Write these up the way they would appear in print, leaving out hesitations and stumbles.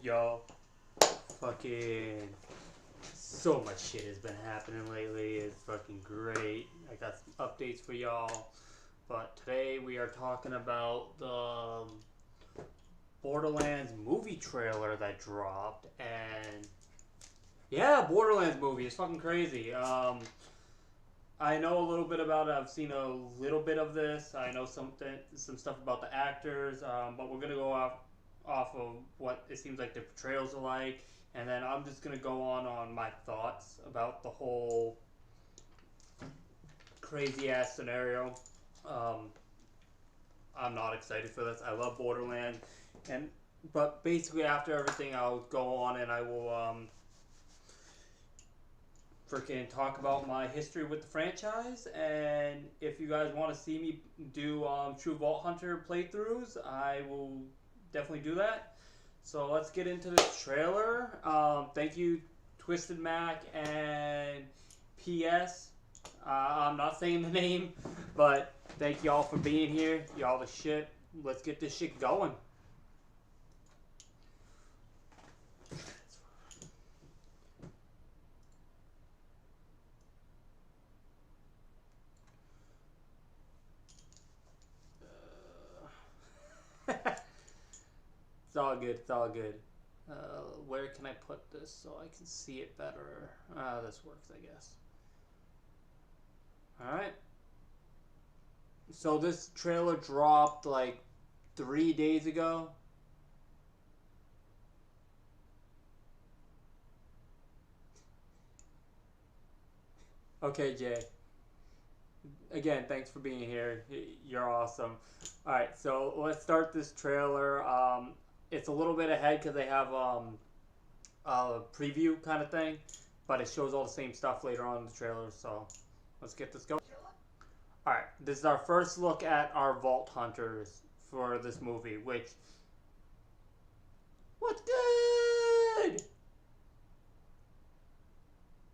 Yo, fucking so much shit has been happening lately. It's fucking great. I got some updates for y'all. But today we are talking about the Borderlands movie trailer that dropped. And yeah, Borderlands movie is fucking crazy. I know a little bit about it. I've seen a little bit of this. I know some stuff about the actors. But we're gonna go off of what it seems like the portrayals are like, and then I'm just gonna go on my thoughts about the whole crazy ass scenario. I'm not excited for this. I love Borderlands, but basically after everything, I'll go on and I will freaking talk about my history with the franchise. And if you guys want to see me do True Vault Hunter playthroughs, I will definitely do that. So let's get into this trailer. Thank you, Twisted Mac and PS. I'm not saying the name, but thank y'all for being here. Y'all the shit. Let's get this shit going. It's all good. It's all good. Where can I put this so I can see it better? This works, I guess. Alright. So this trailer dropped like 3 days ago. Okay, Jay. Again, thanks for being here. You're awesome. Alright, so let's start this trailer. It's a little bit ahead because they have a preview kind of thing, but it shows all the same stuff later on in the trailer, so let's get this going. Alright, this is our first look at our Vault Hunters for this movie, which... What's good?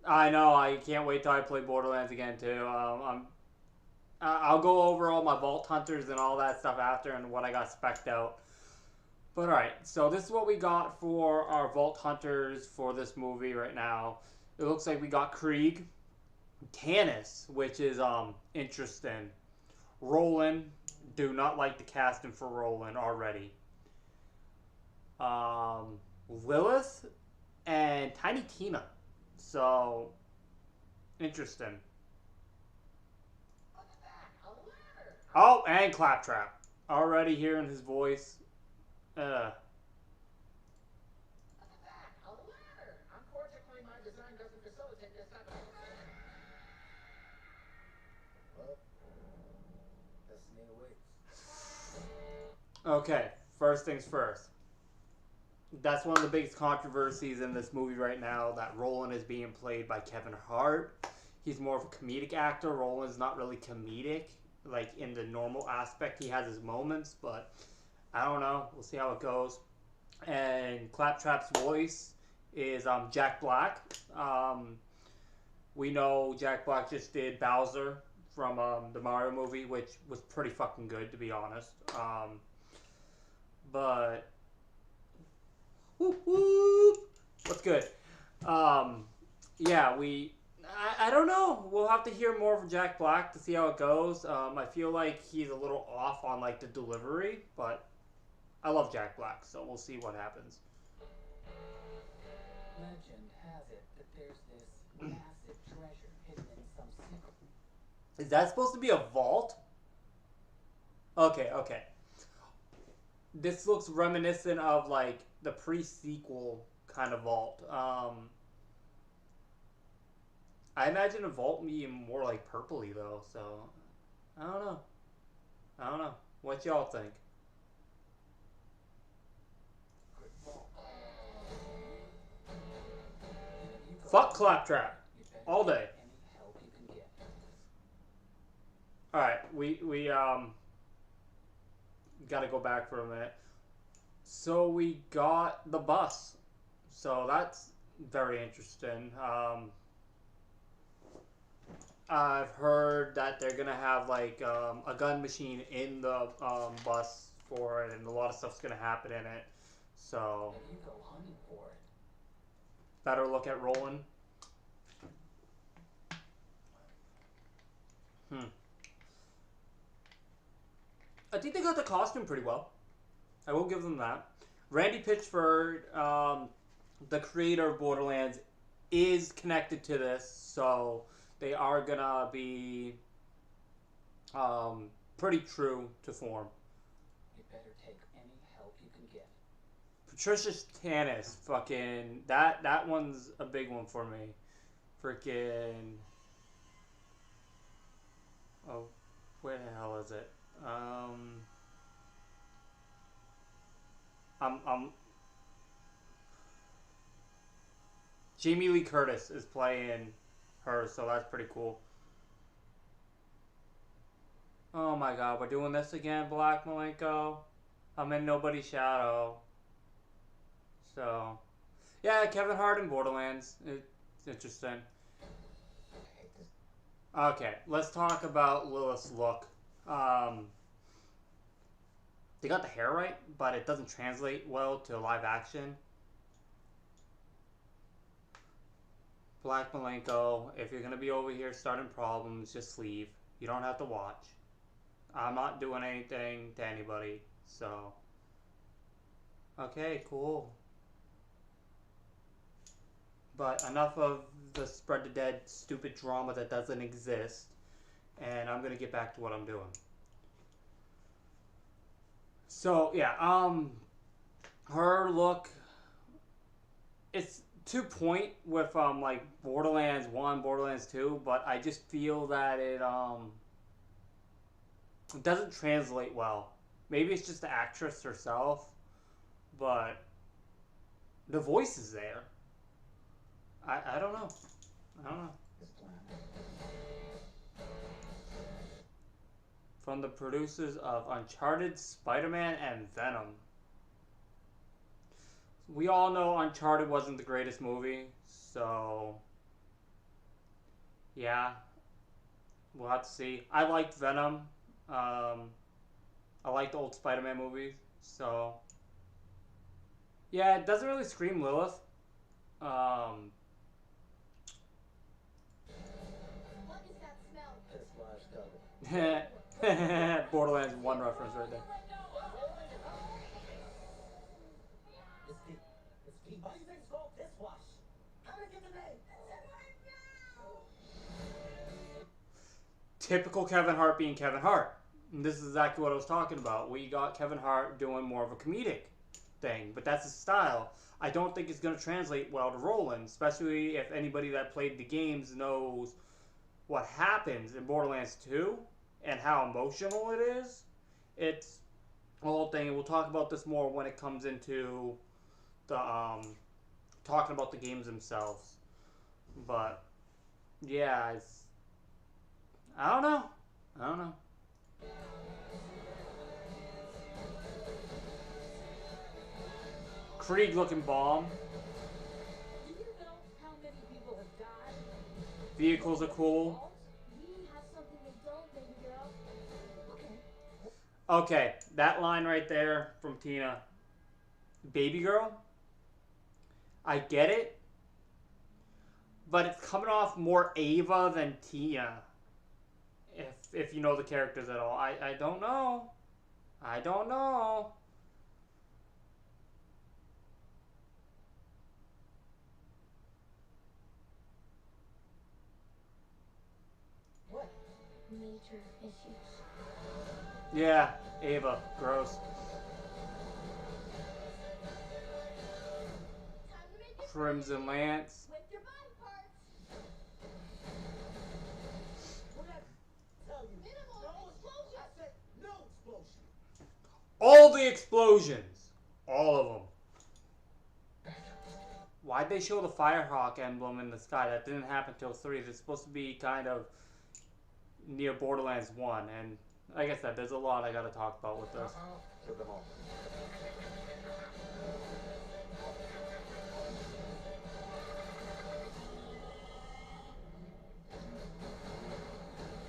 I know, I can't wait till I play Borderlands again, too. I'll go over all my Vault Hunters and all that stuff after and what I got spec'd out. But alright, so this is what we got for our Vault Hunters for this movie right now. It looks like we got Krieg, Tannis, which is interesting. Roland, do not like the casting for Roland already. Lilith and Tiny Tina. So interesting. Oh, and Claptrap. Already hearing his voice. Okay, first things first. That's one of the biggest controversies in this movie right now, that Roland is being played by Kevin Hart. He's more of a comedic actor. Roland's not really comedic, like in the normal aspect. He has his moments, but I don't know. We'll see how it goes. And Claptrap's voice is Jack Black. We know Jack Black just did Bowser from the Mario movie, which was pretty fucking good, to be honest. But whoop whoop, what's good? Yeah, I don't know. We'll have to hear more from Jack Black to see how it goes. I feel like he's a little off on like the delivery, but I love Jack Black, so we'll see what happens. Legend has it that there's this massive treasure hidden in some secret. Is that supposed to be a vault? Okay, okay. This looks reminiscent of like the pre-sequel kind of vault. I imagine a vault being more like purpley though, so I don't know. I don't know. What y'all think? Fuck Claptrap. All day. Alright, we gotta go back for a minute. So we got the bus. So that's very interesting. I've heard that they're gonna have like a gun machine in the bus for it, and a lot of stuff's gonna happen in it. So, If you go hunting for it, better look at rolling. I think they got the costume pretty well. I will give them that. Randy Pitchford, the creator of Borderlands, is connected to this, so they are gonna be pretty true to form. you better take any help you can get. Patricia Tanis, fucking that one's a big one for me. Freaking oh, where the hell is it? I'm Jamie Lee Curtis is playing her, so that's pretty cool. Oh my god, we're doing this again, Black Malenko. I'm in nobody's shadow. So, yeah, Kevin Hart in Borderlands. It's interesting. Okay, let's talk about Lilith's look. They got the hair right, but it doesn't translate well to live action. Black Malenko, if you're gonna be over here starting problems, just leave. You don't have to watch. I'm not doing anything to anybody, so. Okay, cool. But enough of the spread the dead stupid drama that doesn't exist, and I'm gonna get back to what I'm doing. So yeah, her look, it's to point with like Borderlands 1, Borderlands 2, but I just feel that it doesn't translate well. Maybe it's just the actress herself, but the voice is there. I don't know. I don't know. From the producers of Uncharted, Spider-Man, and Venom. We all know Uncharted wasn't the greatest movie, so yeah, we'll have to see. I liked Venom. I liked the old Spider-Man movies, so yeah, it doesn't really scream Lilith. What is that smell? Piss wash covered. Borderlands 1 reference right there. It's Pete. Why do you think it's called piss wash? How did it get the name? Typical Kevin Hart being Kevin Hart. And this is exactly what I was talking about. We got Kevin Hart doing more of a comedic thing, but that's his style. I don't think it's going to translate well to Roland, especially if anybody that played the games knows what happens in Borderlands 2 and how emotional it is. It's a whole thing, and we'll talk about this more when it comes into the talking about the games themselves. But yeah, I don't know. I don't know. Krieg looking bomb. Do you know how many people have died? Vehicles are cool. We have something they don't, baby girl. Okay. Okay, that line right there from Tina. Baby girl. I get it. But it's coming off more Ava than Tina. If you know the characters at all. I don't know. I don't know. What? Major issues. Yeah, Ava. Gross. Crimson Lance. With your body parts. What did I tell you? Minimal explosion. I said no explosion. All the explosions. All of them. Why'd they show the Firehawk emblem in the sky? That didn't happen till 3. It's supposed to be kind of near Borderlands 1. And like I said, there's a lot I gotta talk about with this.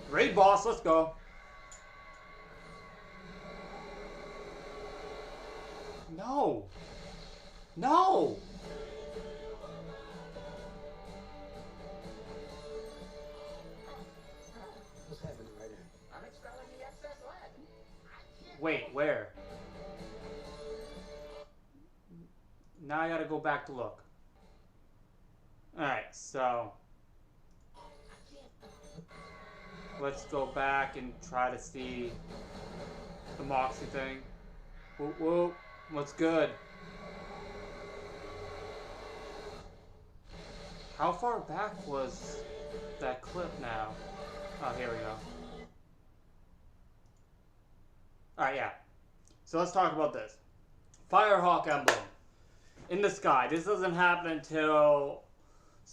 Raid boss, let's go. No. go back to look. Alright, so let's go back and try to see the Moxie thing. Whoa, whoa, what's good? How far back was that clip now? Oh, here we go. Alright, yeah. So let's talk about this. Firehawk emblem in the sky. This doesn't happen until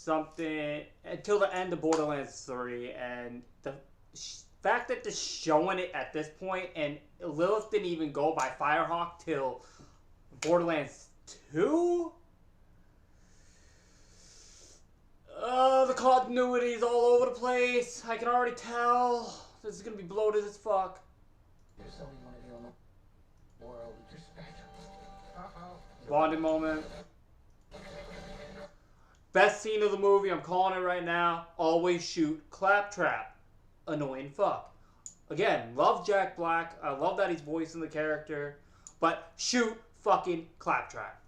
until the end of Borderlands 3, and the fact that they're showing it at this point, and Lilith didn't even go by Firehawk till Borderlands 2? The continuity's all over the place. I can already tell. This is gonna be bloated as fuck. There's only one of you in the world. You're special. Uh-oh. Bonding moment. Best scene of the movie, I'm calling it right now. Always shoot Claptrap. Annoying fuck. Again, love Jack Black. I love that he's voicing the character. But shoot fucking Claptrap.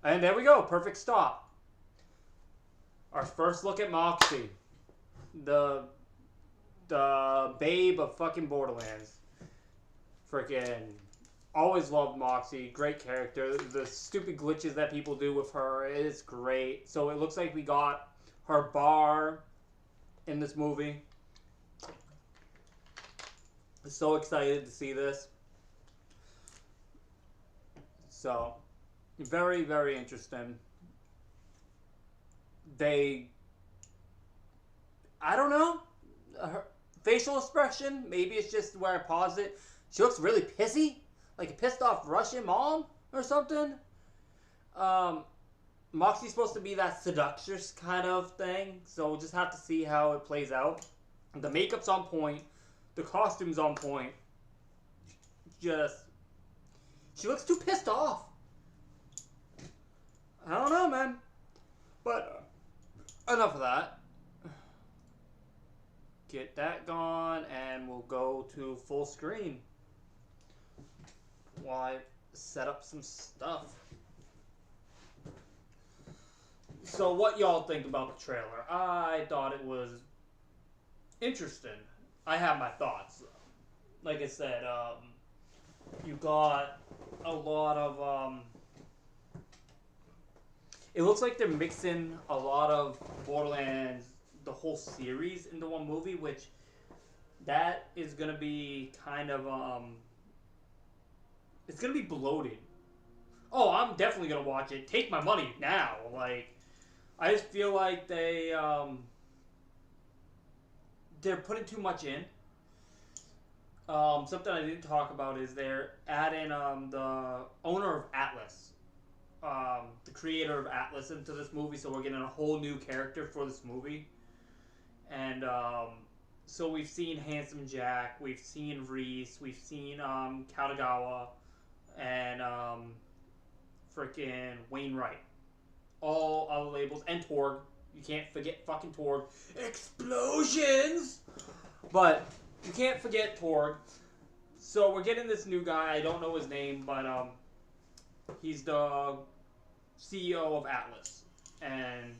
And there we go. Perfect stop. Our first look at Moxie. The babe of fucking Borderlands. Freaking always loved Moxie. Great character. The stupid glitches that people do with her is great. So it looks like we got her bar in this movie. So excited to see this. So very, very interesting. I don't know. Her facial expression, maybe it's just where I paused it. She looks really pissy, like a pissed off Russian mom or something. Moxie's supposed to be that seductress kind of thing, so we'll just have to see how it plays out. The makeup's on point, the costume's on point. She looks too pissed off. I don't know, man. But enough of that. Get that gone, and we'll go to full screen while I set up some stuff. So what y'all think about the trailer? I thought it was interesting. I have my thoughts. Like I said, you got a lot of it looks like they're mixing a lot of Borderlands, the whole series, into one movie, which that is gonna be kind of it's gonna be bloated. Oh, I'm definitely gonna watch it. Take my money now. Like, I just feel like they're putting too much in. Something I didn't talk about is they're adding the owner of Atlas, the creator of Atlas, into this movie, so we're getting a whole new character for this movie. And so we've seen Handsome Jack, we've seen Reese, we've seen Katagawa, and freaking Wainwright. All other labels, and Torg. You can't forget fucking Torg. Explosions! But you can't forget Torg. So we're getting this new guy. I don't know his name, but he's the CEO of Atlas. And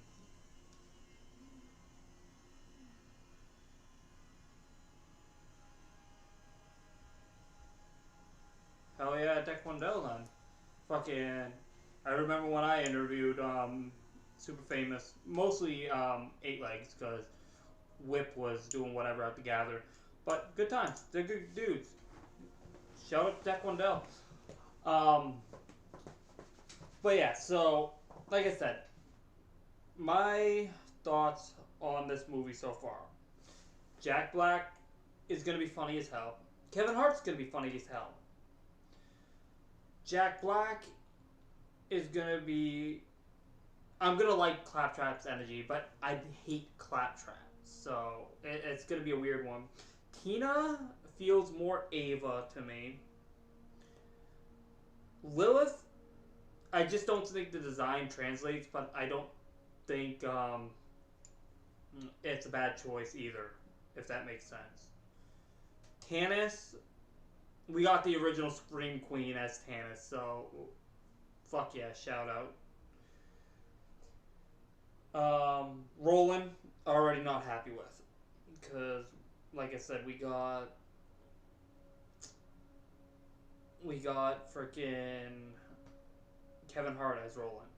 hell yeah, Taekwondo then. Fucking, I remember when I interviewed super famous, mostly 8 Legs, because Whip was doing whatever at the Gather. But good times. They're good dudes. Shout out to Taekwondo. But yeah, so like I said, my thoughts on this movie so far. Jack Black is gonna be funny as hell. Kevin Hart's gonna be funny as hell. Jack Black is gonna be. I'm gonna like Claptrap's energy, but I hate Claptrap, so it's gonna be a weird one. Tina feels more Ava to me. Lilith, I just don't think the design translates, but I don't think it's a bad choice either, if that makes sense. Tannis, we got the original Scream Queen as Tannis, so fuck yeah, shout out. Roland, already not happy with. Because, like I said, we got freaking Kevin Hart as Roland.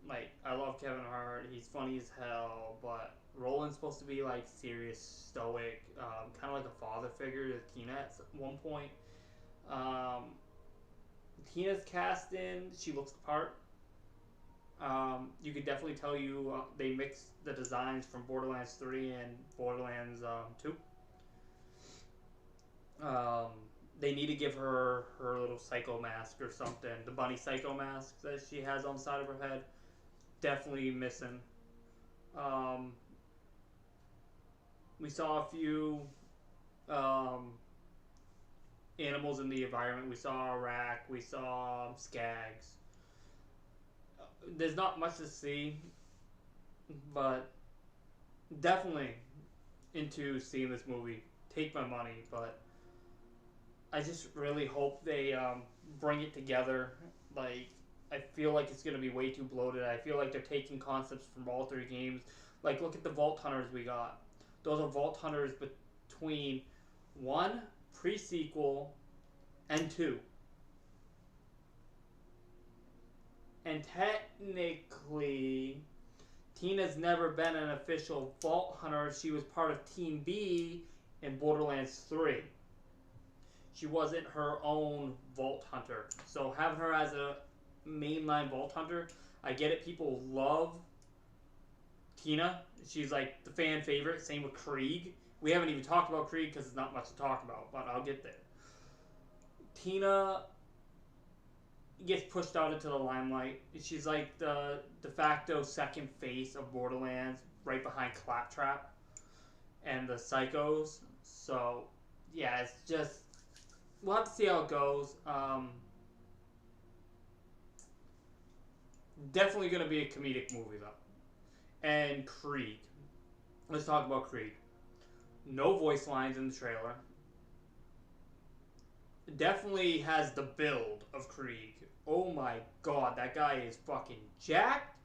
Like, I love Kevin Hart. He's funny as hell, but Roland's supposed to be like serious, stoic, kind of like a father figure to Tina at one point. Um, Tina's cast in, she looks the part. You could definitely tell they mixed the designs from Borderlands 3 and Borderlands 2. Um, they need to give her her little psycho mask or something. The bunny psycho mask that she has on the side of her head. Definitely missing. Um, we saw a few animals in the environment. We saw a rack. We saw skags. There's not much to see, but definitely into seeing this movie. Take my money, but I just really hope they bring it together. Like, I feel like it's gonna be way too bloated. I feel like they're taking concepts from all three games. Like, look at the Vault Hunters we got. Those are Vault Hunters between 1 pre-sequel and 2. And technically, Tina's never been an official Vault Hunter. She was part of Team B in Borderlands 3. She wasn't her own Vault Hunter. So having her as a mainline Vault Hunter, I get it. People love Tina. She's like the fan favorite. Same with Krieg. We haven't even talked about Krieg because there's not much to talk about, but I'll get there. Tina gets pushed out into the limelight. She's like the de facto second face of Borderlands, right behind Claptrap and the Psychos. So, yeah, it's just, we'll have to see how it goes. Definitely going to be a comedic movie, though. And Krieg. Let's talk about Krieg. No voice lines in the trailer. Definitely has the build of Krieg. Oh my god, that guy is fucking jacked.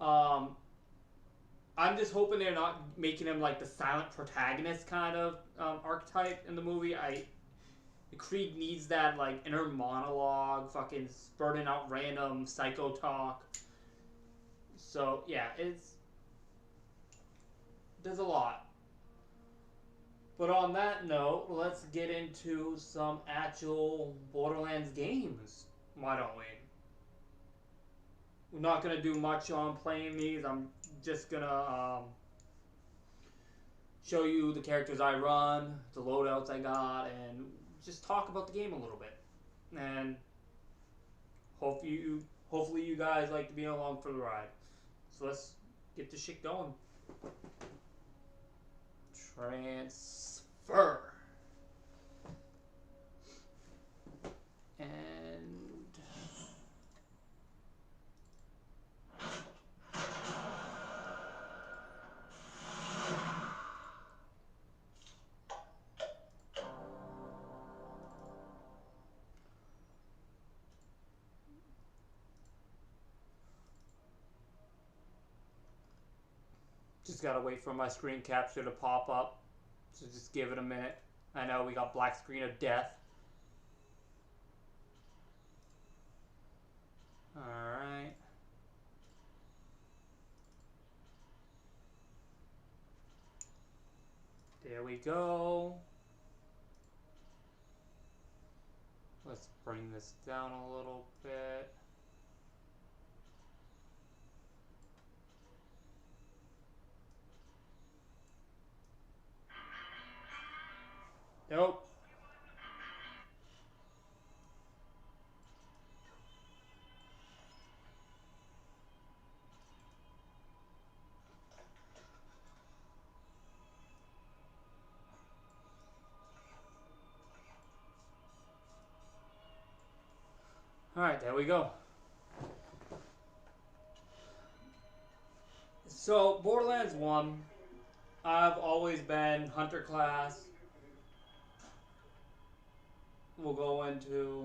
I'm just hoping they're not making him like the silent protagonist kind of archetype in the movie. Krieg needs that like inner monologue, fucking spurting out random psycho talk. So yeah, there's a lot. But on that note, let's get into some actual Borderlands games. Why don't we? We're not going to do much on playing these. I'm just going to show you the characters I run, the loadouts I got, and just talk about the game a little bit. And hopefully you guys like to be along for the ride. So let's get this shit going. Transfer. And just gotta wait for my screen capture to pop up. So just give it a minute. I know we got black screen of death. Alright. There we go. Let's bring this down a little bit. Nope. Alright, there we go. So, Borderlands 1, I've always been Hunter class. We'll go into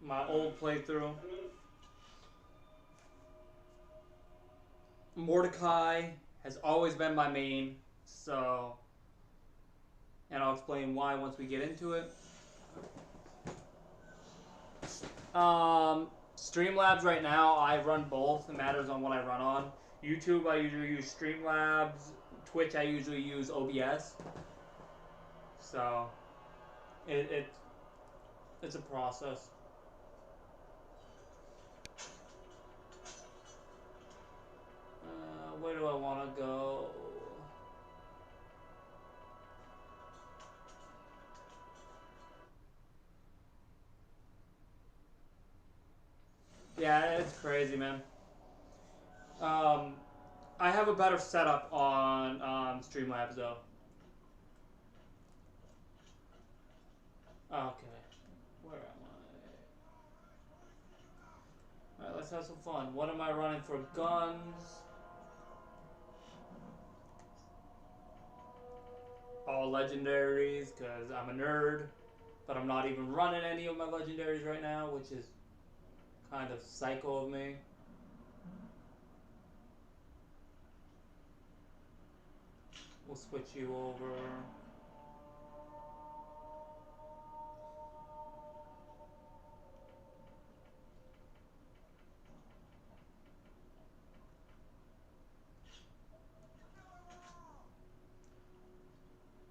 my old playthrough. Mordecai has always been my main, so, and I'll explain why once we get into it. Streamlabs right now, I run both. It matters on what I run on. YouTube, I usually use Streamlabs. Twitch, I usually use OBS. So, it's a process. Where do I want to go? Yeah, it's crazy, man. I have a better setup on Streamlabs, though. Okay. Where am I? Alright, let's have some fun. What am I running for guns? All legendaries, because I'm a nerd. But I'm not even running any of my legendaries right now, which is kind of psycho of me. We'll switch you over.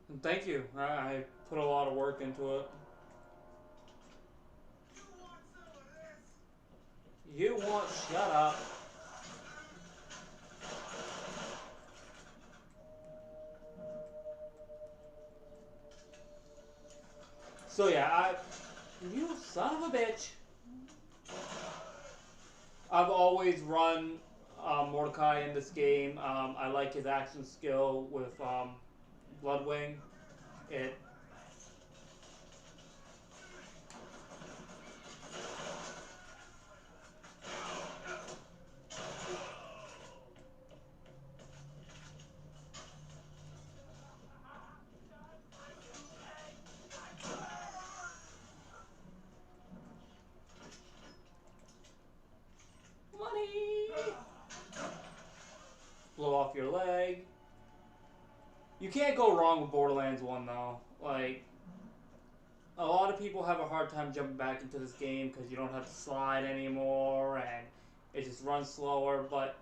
And thank you. I put a lot of work into it. You want shut up. So yeah, you son of a bitch. I've always run Mordecai in this game. I like his action skill with Bloodwing. It blow off your leg. You can't go wrong with Borderlands 1 though. Like, a lot of people have a hard time jumping back into this game because you don't have to slide anymore and it just runs slower, but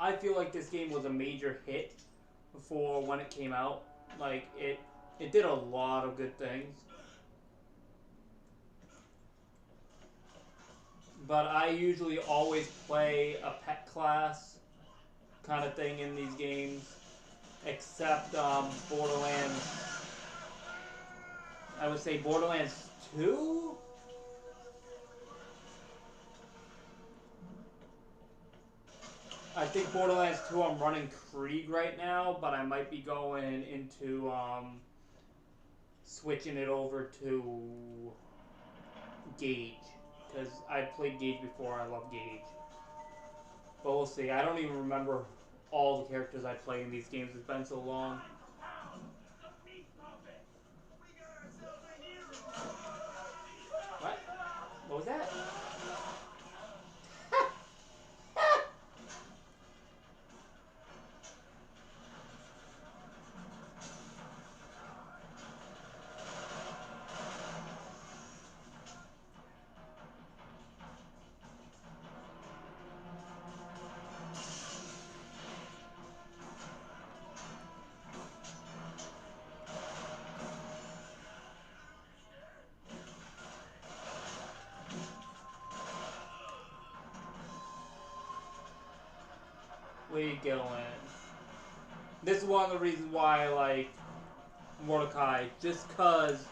I feel like this game was a major hit for when it came out. Like, it did a lot of good things. But I usually always play a pet class kind of thing in these games, except Borderlands. I would say Borderlands 2? I think Borderlands 2 I'm running Krieg right now, but I might be going into switching it over to Gage. Because I played Gage before, I love Gage. But we'll see. I don't even remember all the characters I play in these games. It's been so long. What? What was that? We going. This is one of the reasons why I like Mordecai, just because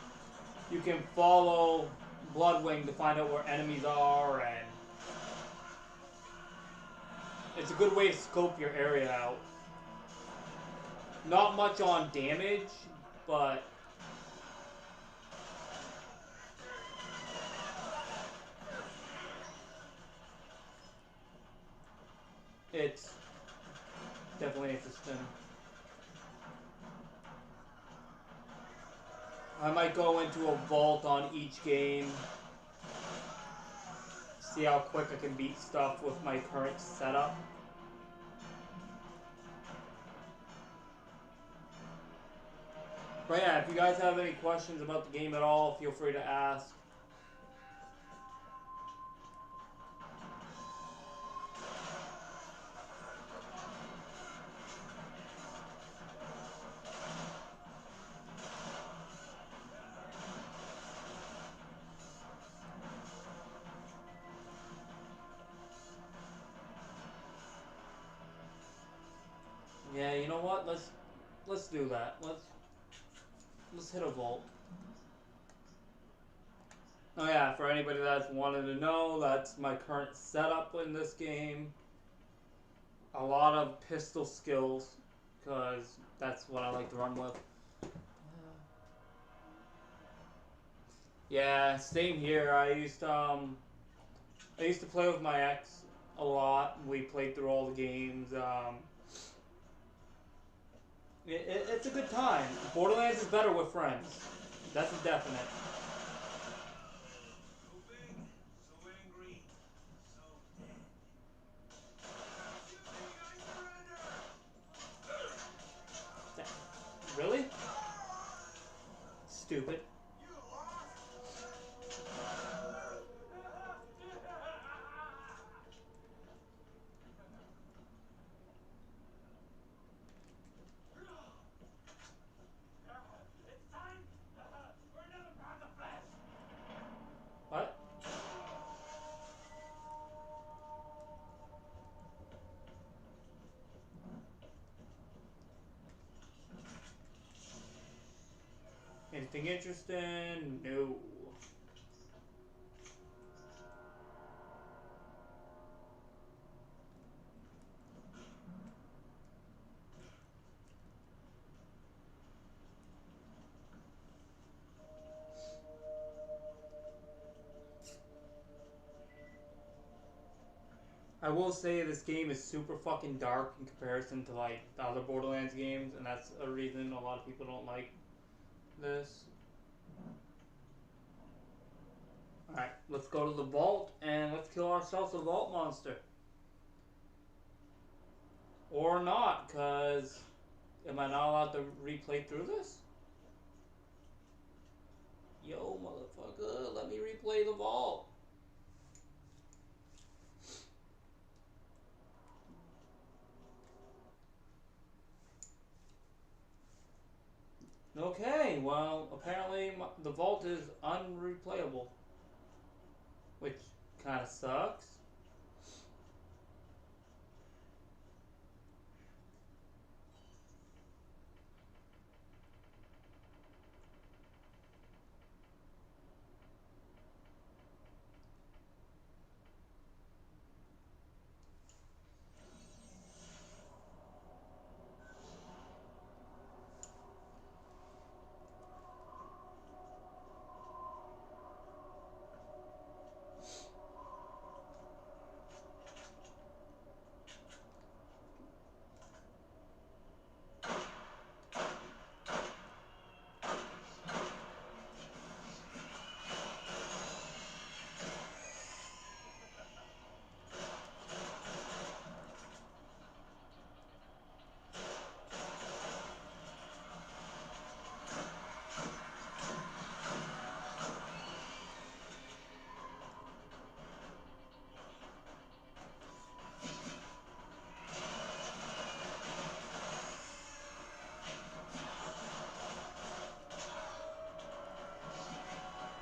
you can follow Bloodwing to find out where enemies are, and it's a good way to scope your area out. Not much on damage, but it's definitely interesting. I might go into a vault on each game. see how quick I can beat stuff with my current setup. But yeah, if you guys have any questions about the game at all, feel free to ask. Yeah, you know what? Let's do that. Let's hit a vault. Oh yeah, for anybody that's wanted to know, that's my current setup in this game. A lot of pistol skills, because that's what I like to run with. Yeah, same here. I used to play with my ex a lot. We played through all the games. It's a good time. Borderlands is better with friends. That's a definite. Really? Stupid. What? Anything interesting? No. I will say this game is super fucking dark in comparison to like the other Borderlands games, and that's a reason a lot of people don't like this. Alright, let's go to the vault and let's kill ourselves a vault monster. Or not, because am I not allowed to replay through this? Yo, motherfucker, let me replay the vault. Okay, well, apparently the vault is unreplayable, which kind of sucks.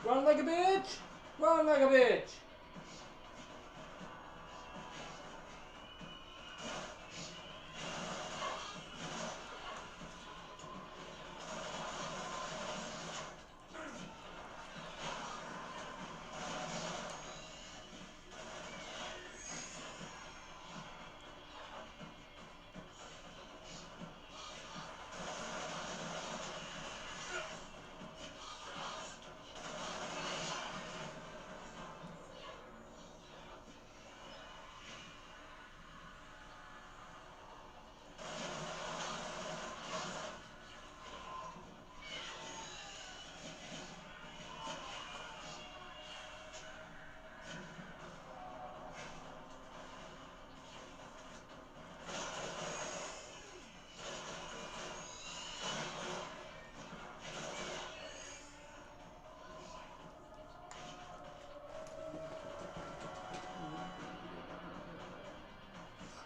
Run like a bitch! Run like a bitch!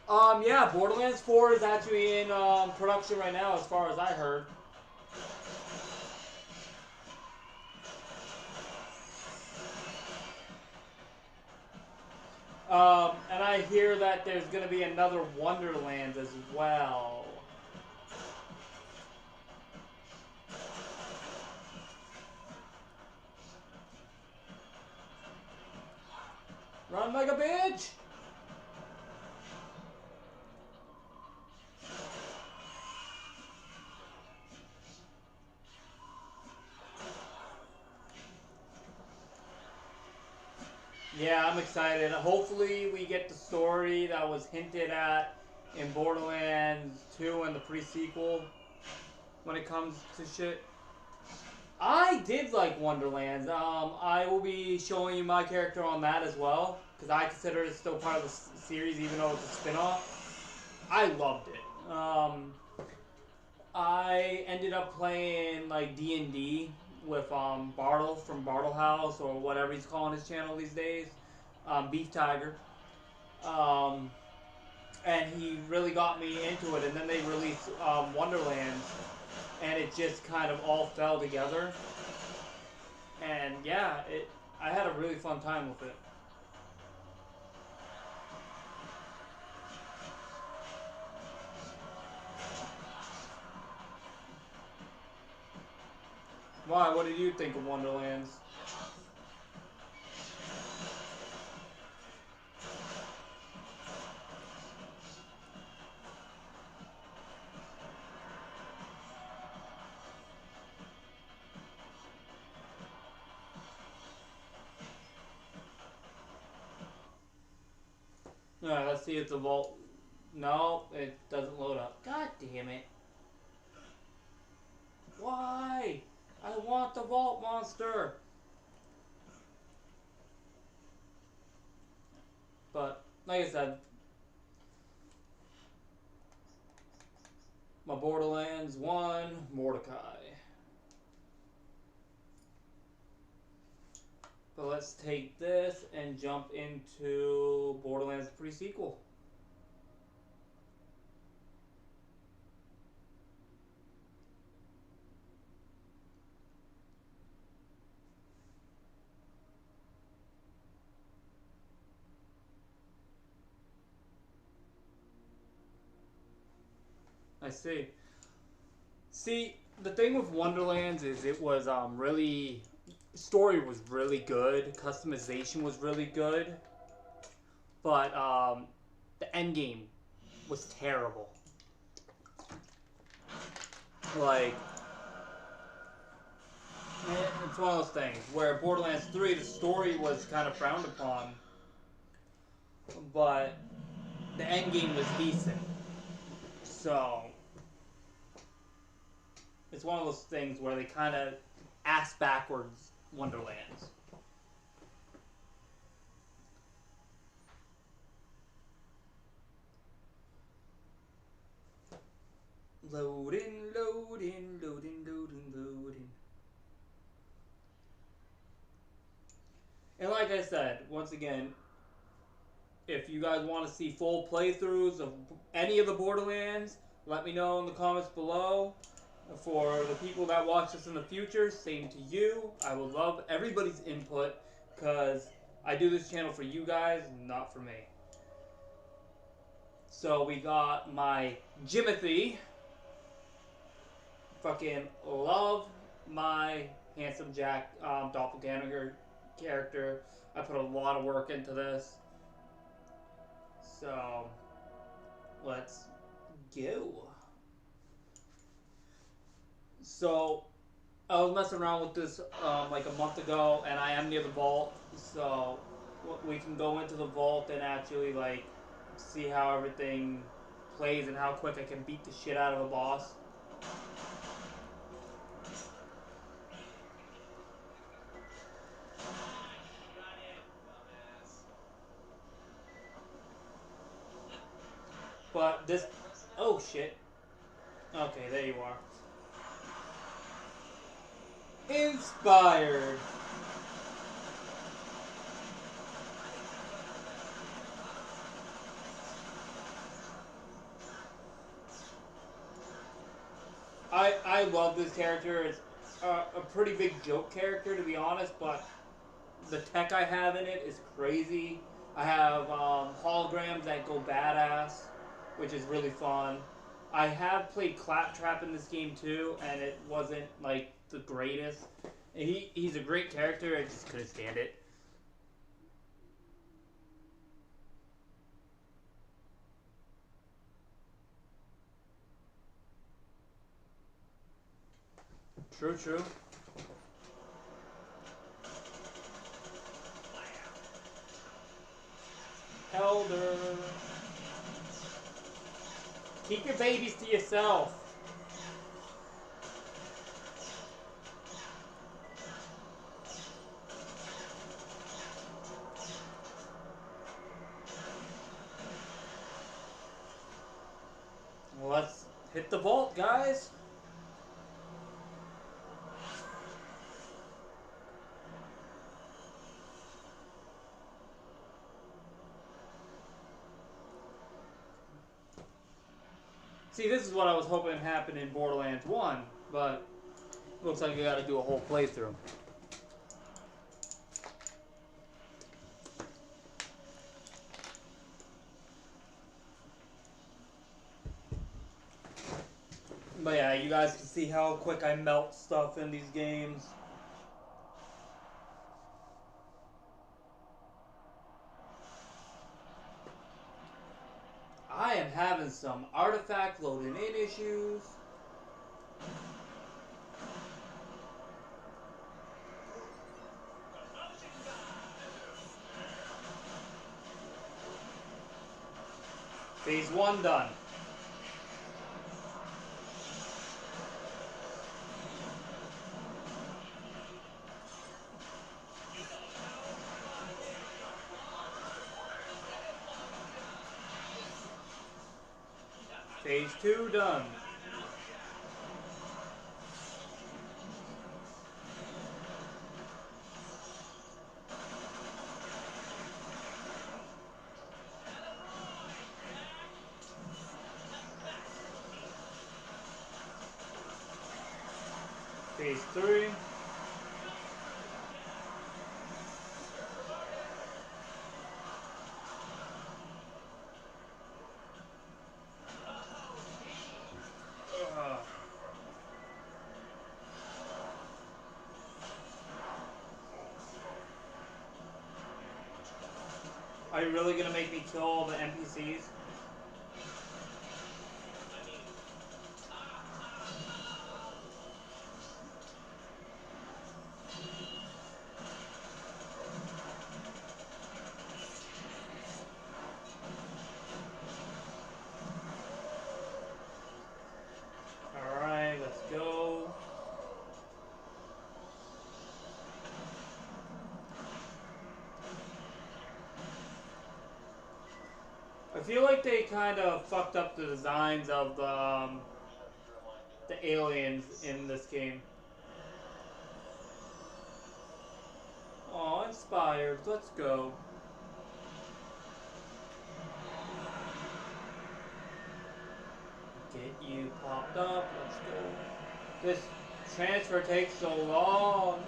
Yeah, Borderlands 4 is actually in production right now, as far as I heard. And I hear that there's gonna be another Wonderlands as well. Run like a bitch! Yeah, I'm excited. Hopefully we get the story that was hinted at in Borderlands 2 and the pre-sequel when it comes to shit. I did like Wonderlands. I will be showing you my character on that as well, because I consider it still part of the series, even though it's a spin-off. I loved it. I ended up playing like D&D with Bartle from Bartle House, or whatever he's calling his channel these days, Beef Tiger. Um, and he really got me into it. And then they released Wonderlands, and it just kind of all fell together. And yeah, I had a really fun time with it. Why? What did you think of Wonderlands? Alright, let's see if the vault... No, it doesn't load up. God damn it. Why? I want the vault monster. But, like I said, my Borderlands 1, Mordecai. But let's take this and jump into Borderlands pre-sequel. I see. See, the thing with Wonderlands is it was really... Story was really good. Customization was really good. But the end game was terrible. Like, it's one of those things where Borderlands 3, the story was kind of frowned upon, but the end game was decent. So it's one of those things where they kind of ass backwards Wonderlands. Loading, loading, loading, loading, loading. And like I said, once again, if you guys want to see full playthroughs of any of the Borderlands, let me know in the comments below. For the people that watch this in the future, same to you. I will love everybody's input, because I do this channel for you guys, not for me. So we got my Jimothy. Fucking love my Handsome Jack doppelganger character. I put a lot of work into this. So let's go. So I was messing around with this like a month ago, and I am near the vault, so we can go into the vault and actually like see how everything plays and how quick I can beat the shit out of a boss. But this... Oh, shit. Okay, there you are. Inspired. I love this character. It's a pretty big joke character, to be honest, but the tech I have in it is crazy. I have holograms that go badass, which is really fun. I have played Claptrap in this game too, and it wasn't like the greatest. He's a great character. I just couldn't stand it. True, true. Elder. Keep your babies to yourself. Well, let's hit the vault, guys. See, this is what I was hoping happened in Borderlands 1, but looks like I gotta do a whole playthrough. But yeah, you guys can see how quick I melt stuff in these games. I am having some artifact loading in issues. Phase 1 done. Phase 2 done. Phase 3. Are you really gonna make me kill all the NPCs? Alright, let's go. I feel like they kind of fucked up the designs of the aliens in this game. Aw, inspired. Let's go. Get you popped up. Let's go. This transfer takes so long.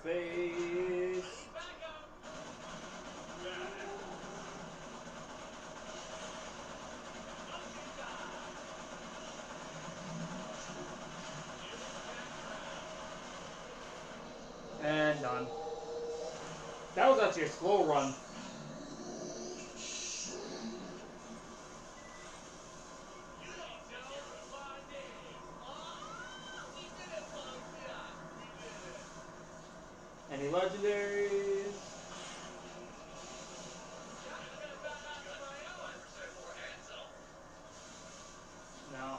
face. And done. That was actually a slow run. Any legendaries? No.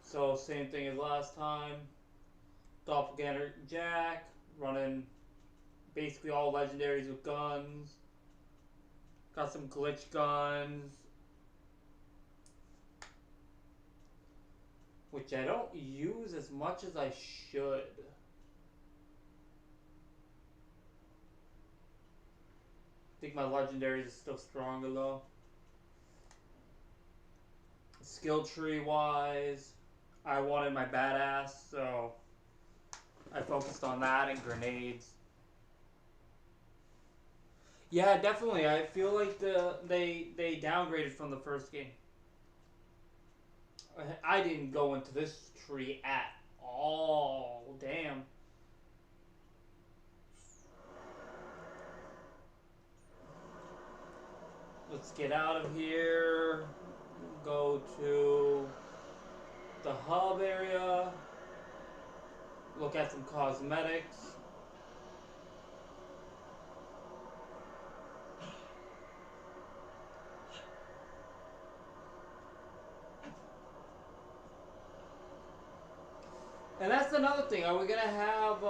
So same thing as last time. Doppelganger Jack, running basically all legendaries with guns. Got some glitch guns, which I don't use as much as I should. I think my legendaries are still stronger though. Skill tree wise, I wanted my badass, so I focused on that and grenades. Yeah, definitely. I feel like they downgraded from the first game. I didn't go into this tree at all. Damn. Let's get out of here. Go to the hub area. Look at some cosmetics. And that's another thing. Are we gonna have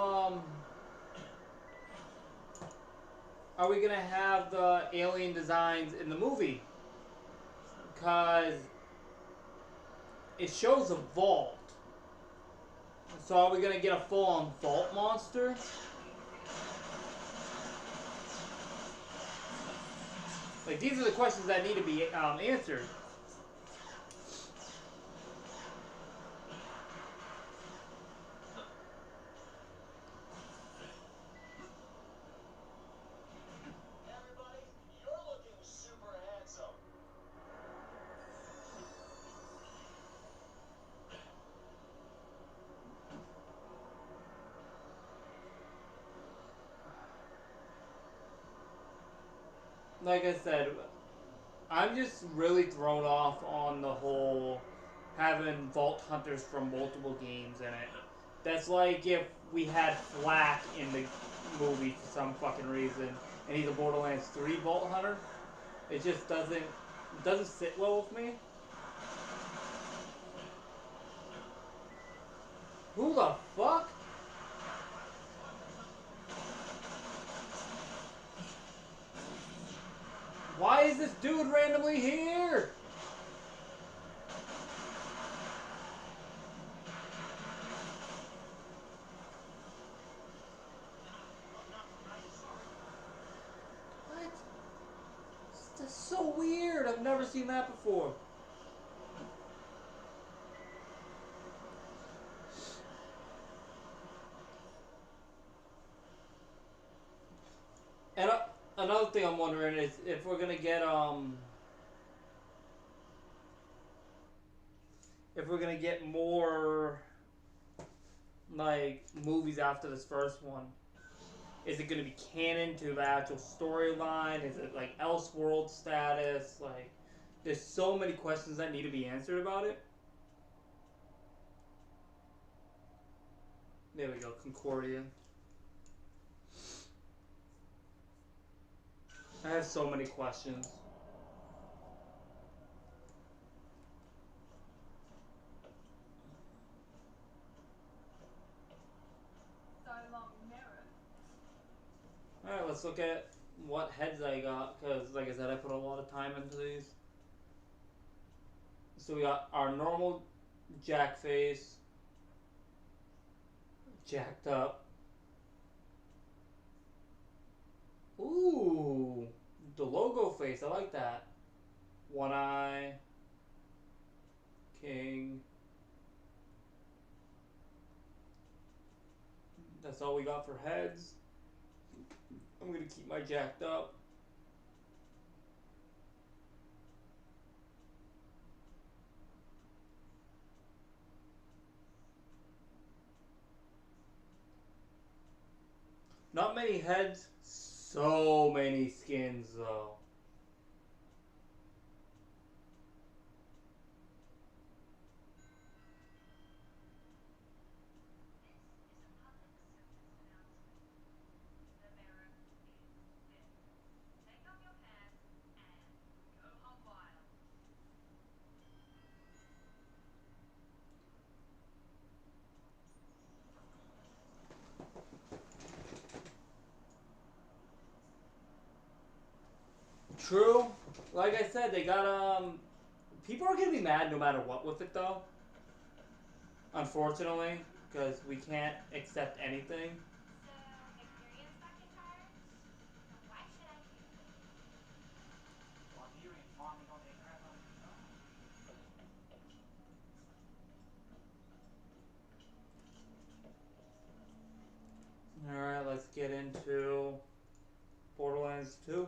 the alien designs in the movie? Because it shows a vault. So are we gonna get a full-on vault monster? Like, these are the questions that need to be answered. Like I said, I'm just really thrown off on the whole having vault hunters from multiple games in it. That's like if we had Flack in the movie for some fucking reason, and he's a Borderlands 3 vault hunter. It just doesn't sit well with me. Who the fuck? Why is this dude randomly here? What? That's so weird. I've never seen that before. And another thing I'm wondering is if we're gonna get more like movies after this first one. Is it gonna be canon to the actual storyline? Is it like Elseworld status? Like, there's so many questions that need to be answered about it. There we go, Concordia. I have so many questions. Alright, let's look at what heads I got, because like I said, I put a lot of time into these. So we got our normal Jack face, jacked up. Ooh, the logo face. I like that. One eye. King. That's all we got for heads. I'm gonna keep my jacked up. Not many heads, so many skins though. True. Like I said, they got people are gonna be mad no matter what with it though. Unfortunately, because we can't accept anything. Alright, let's get into Borderlands 2.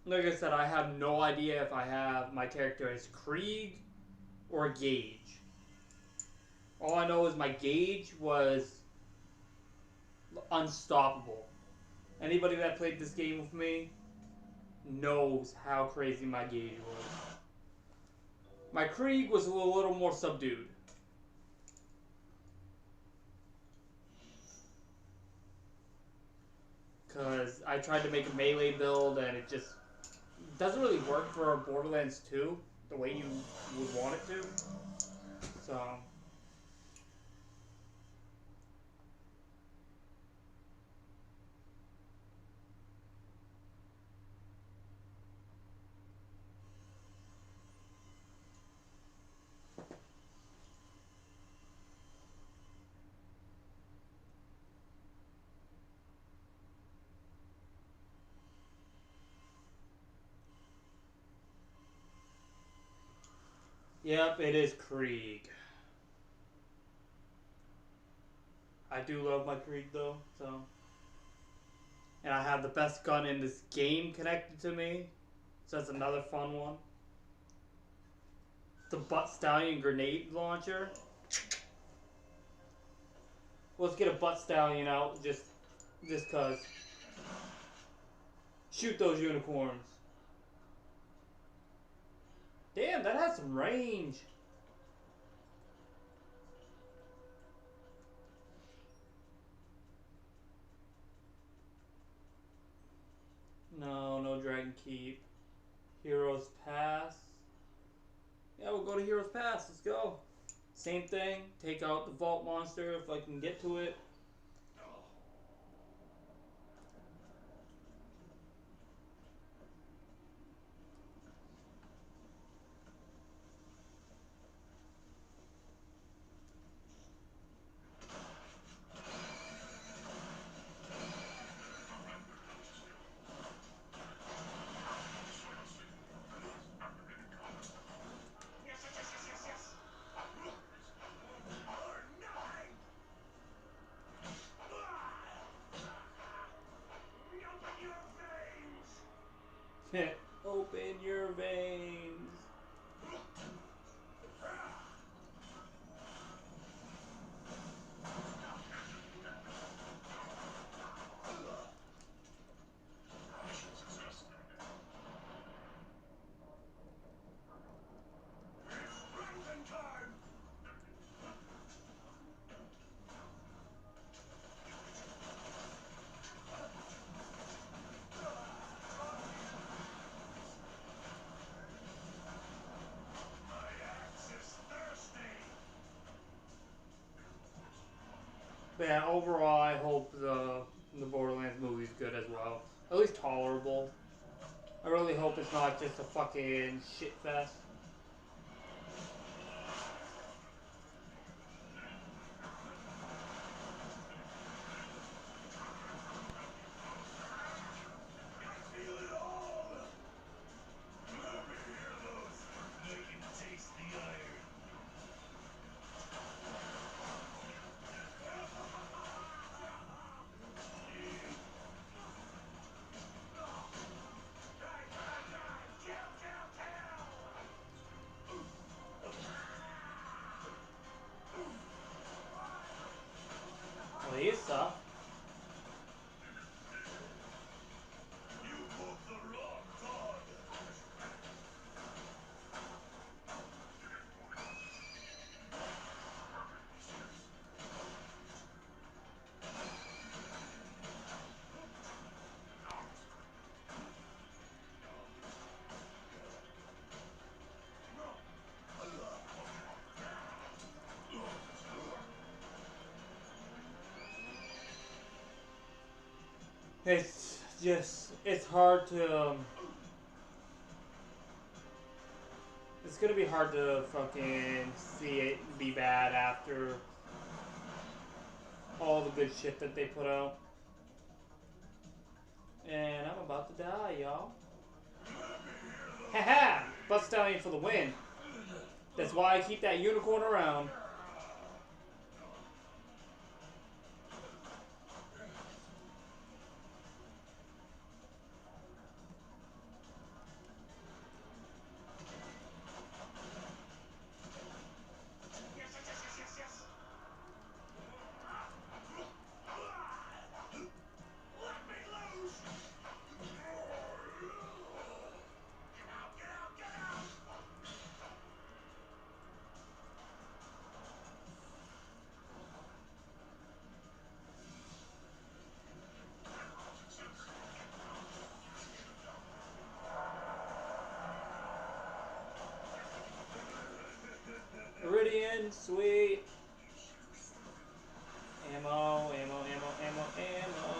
Like I said, I have no idea if I have my character as Krieg or Gage. All I know is my Gage was unstoppable. Anybody that played this game with me knows how crazy my Gage was. My Krieg was a little more subdued. Because I tried to make a melee build and it just doesn't really work for Borderlands 2 the way you would want it to. So, yep, it is Krieg. I do love my Krieg though, so. And I have the best gun in this game connected to me, so that's another fun one. The Butt Stallion grenade launcher. Let's get a Butt Stallion out just cause. Shoot those unicorns. Damn, that has some range. No, no Dragon Keep. Heroes Pass. Yeah, we'll go to Heroes Pass. Let's go. Same thing. Take out the Vault Monster if I can get to it. Open your veins. But yeah, overall, I hope the Borderlands movie is good as well. At least tolerable. I really hope it's not just a fucking shit fest. It's just, it's hard to, it's gonna be hard to fucking see it be bad after all the good shit that they put out. And I'm about to die, y'all. Haha! Butt Stallion for the win. That's why I keep that unicorn around. Iridian, sweet. Ammo, ammo, ammo, ammo, ammo.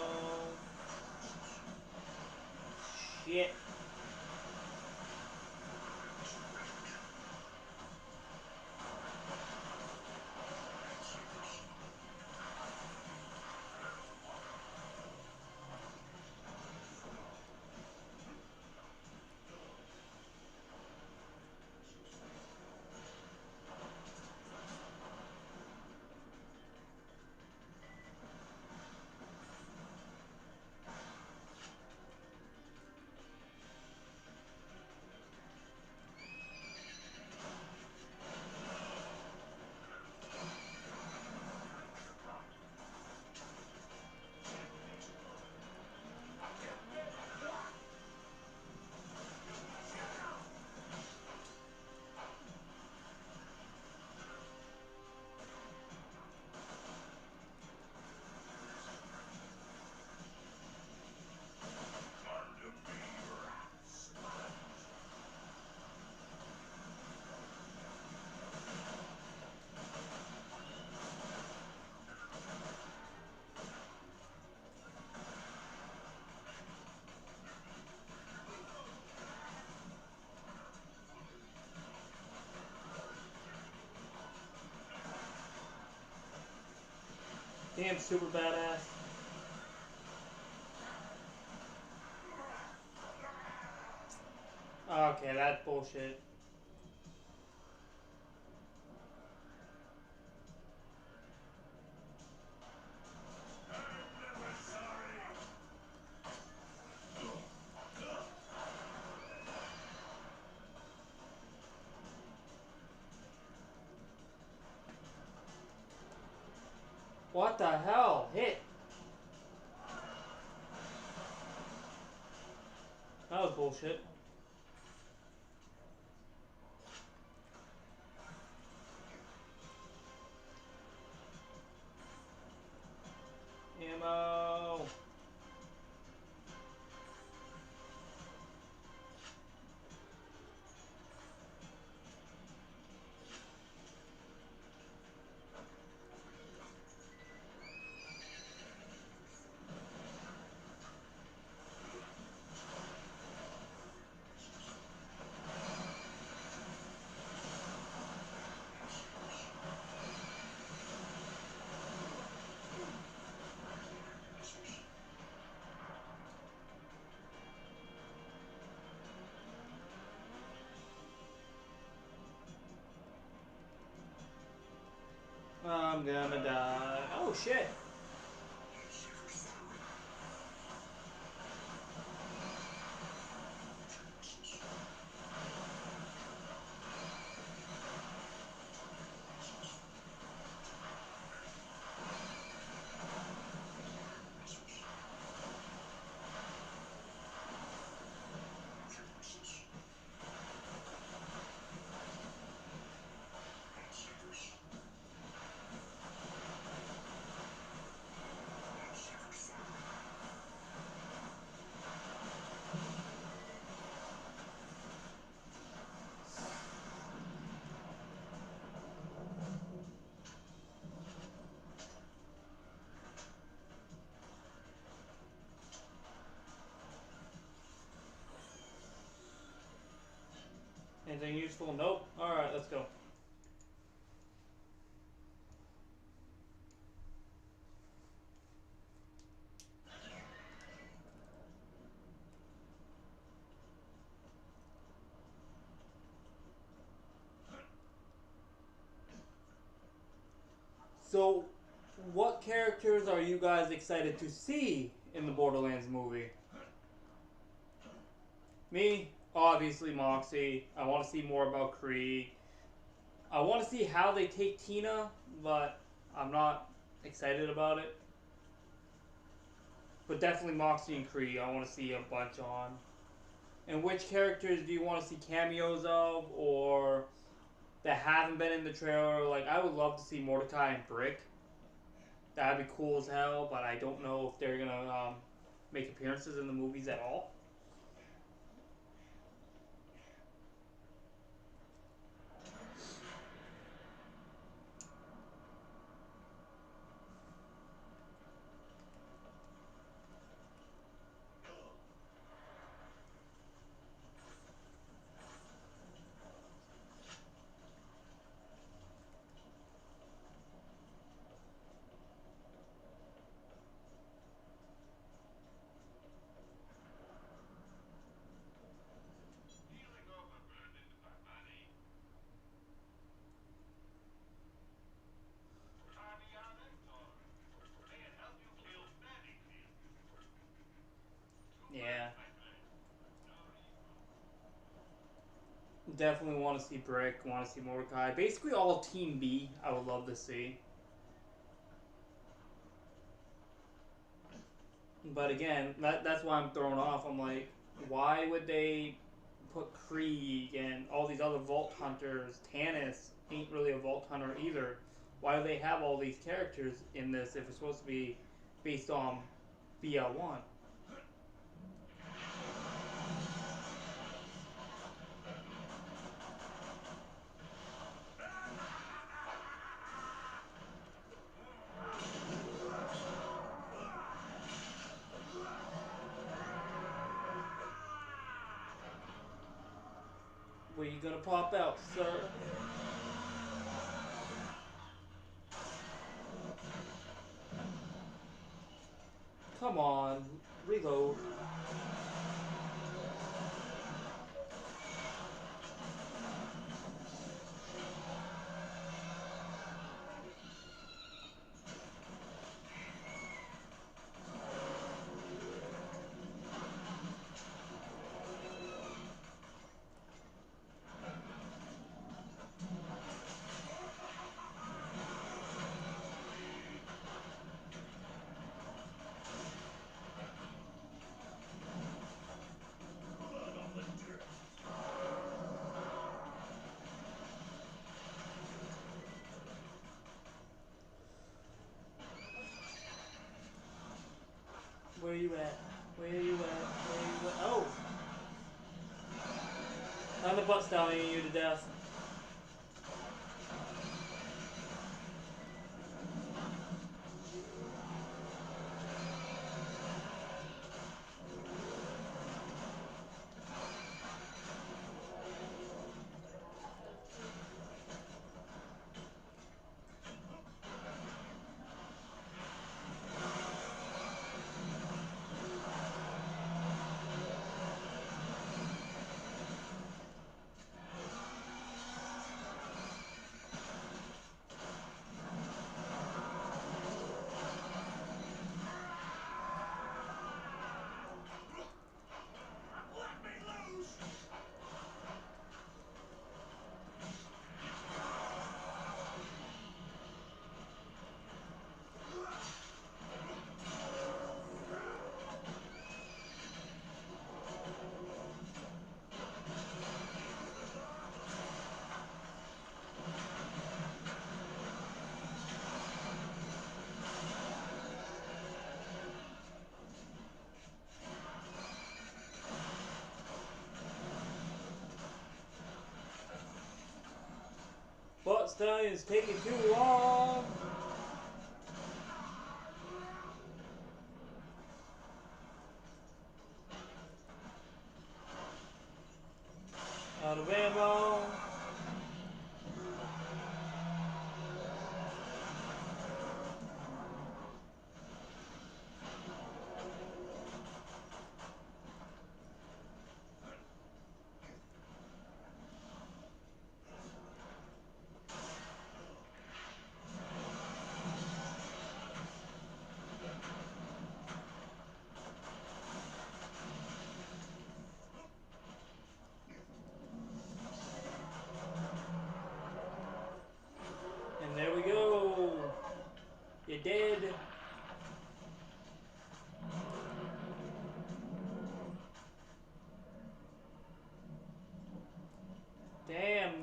Shit. Damn, super badass. Okay, that's bullshit. What the hell? Hit. That was bullshit. Ammo. I'm gonna die. Oh shit. Anything useful? Nope. Alright, let's go. So, what characters are you guys excited to see in the Borderlands movie? Me, obviously Moxie. I want to see more about Kree. I want to see how they take Tina, but I'm not excited about it. But definitely Moxie and Kree, I want to see a bunch on. And which characters do you want to see cameos of, or that haven't been in the trailer? Like, I would love to see Mordecai and Brick. That'd be cool as hell, but I don't know if they're gonna make appearances in the movies at all. Yeah. Definitely want to see Brick, want to see Mordecai. Basically all Team B, I would love to see. But again, that's why I'm thrown off. I'm like, why would they put Krieg and all these other Vault Hunters? Tannis ain't really a Vault Hunter either. Why do they have all these characters in this if it's supposed to be based on BL1? Where you gonna pop out, sir? Come on, reload. Where you at? Where you at? Where you at? Oh! I'm the butt stallion you to death. Butt stallion's taking too long. Out of ammo.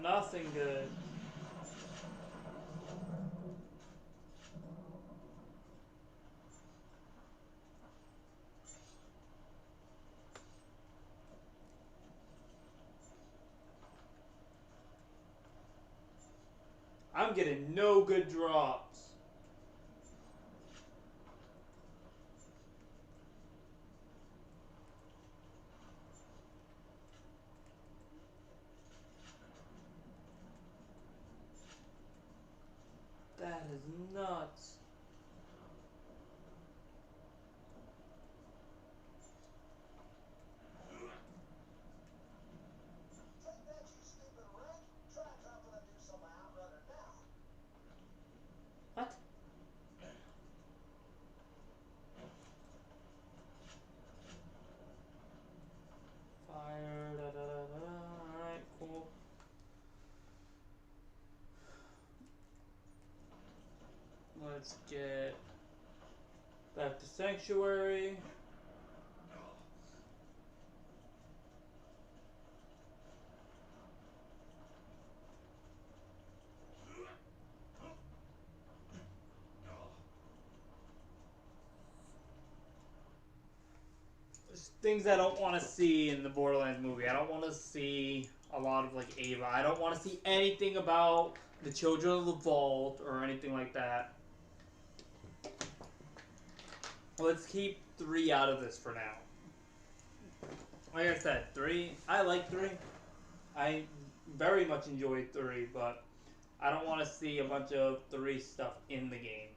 nothing good. I'm getting no good drops. That is nuts. Take that, you stupid wreck. Try dropping a deuce on my outrunner now. What? Fire, da da da da. Alright, cool. Let's get back to Sanctuary. There's things I don't want to see in the Borderlands movie. I don't want to see a lot of like Ava. I don't want to see anything about the Children of the Vault or anything like that. Let's keep 3 out of this for now. Like I said, 3. I like 3. I very much enjoyed 3, but I don't want to see a bunch of 3 stuff in the game.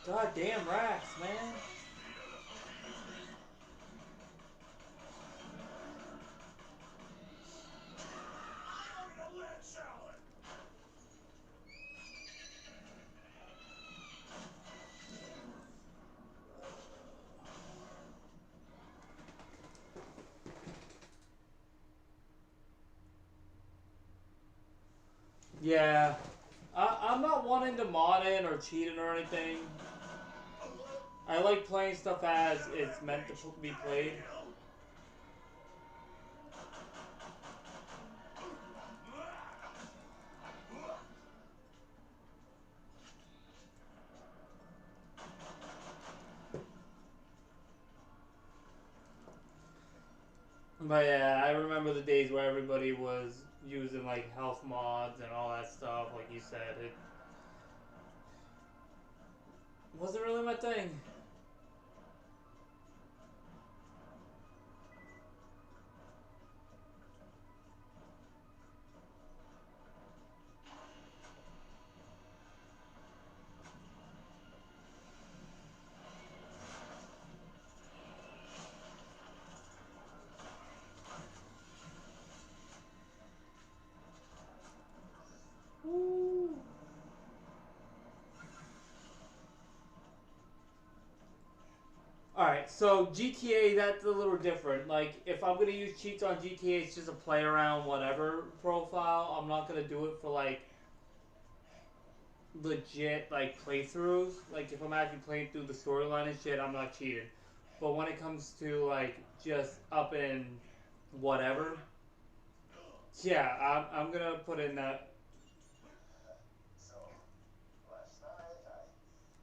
God damn rats, man. Yeah. I'm not wanting to mod in or cheating or anything. I like playing stuff as it's meant to be played. But yeah, I remember the days where everybody was using like health mods and all that stuff. Like you said, it wasn't really my thing. Woo. Alright, so GTA, that's a little different. Like, if I'm gonna use cheats on GTA, it's just a play around whatever profile. I'm not gonna do it for, like, legit like playthroughs, like if I'm actually playing through the storyline and shit, I'm not cheating. But when it comes to like just up in whatever, yeah, I'm gonna put in that. So, last night I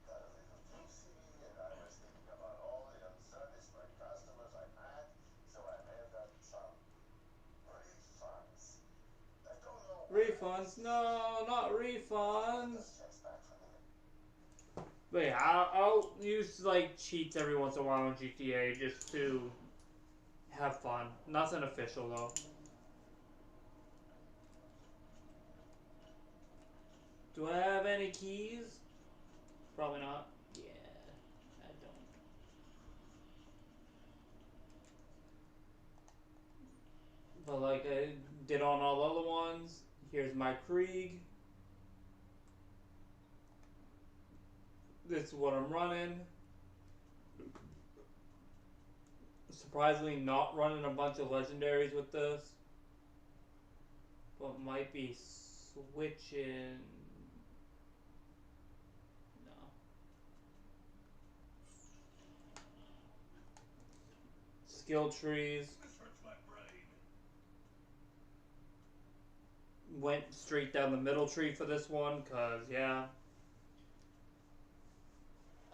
got a little tipsy and I was thinking about all the unsatisfied customers I've had, so I mailed out some refunds. I don't know where Refunds? No, not refunds. those checks back from him. But yeah, I'll use like cheats every once in a while in GTA just to have fun. Nothing official though. Do I have any keys? Probably not. Yeah, I don't. But like I did on all the other ones, here's my Krieg. This is what I'm running. Surprisingly not running a bunch of legendaries with this. But might be switching. No. Skill trees. Went straight down the middle tree for this one, cause yeah.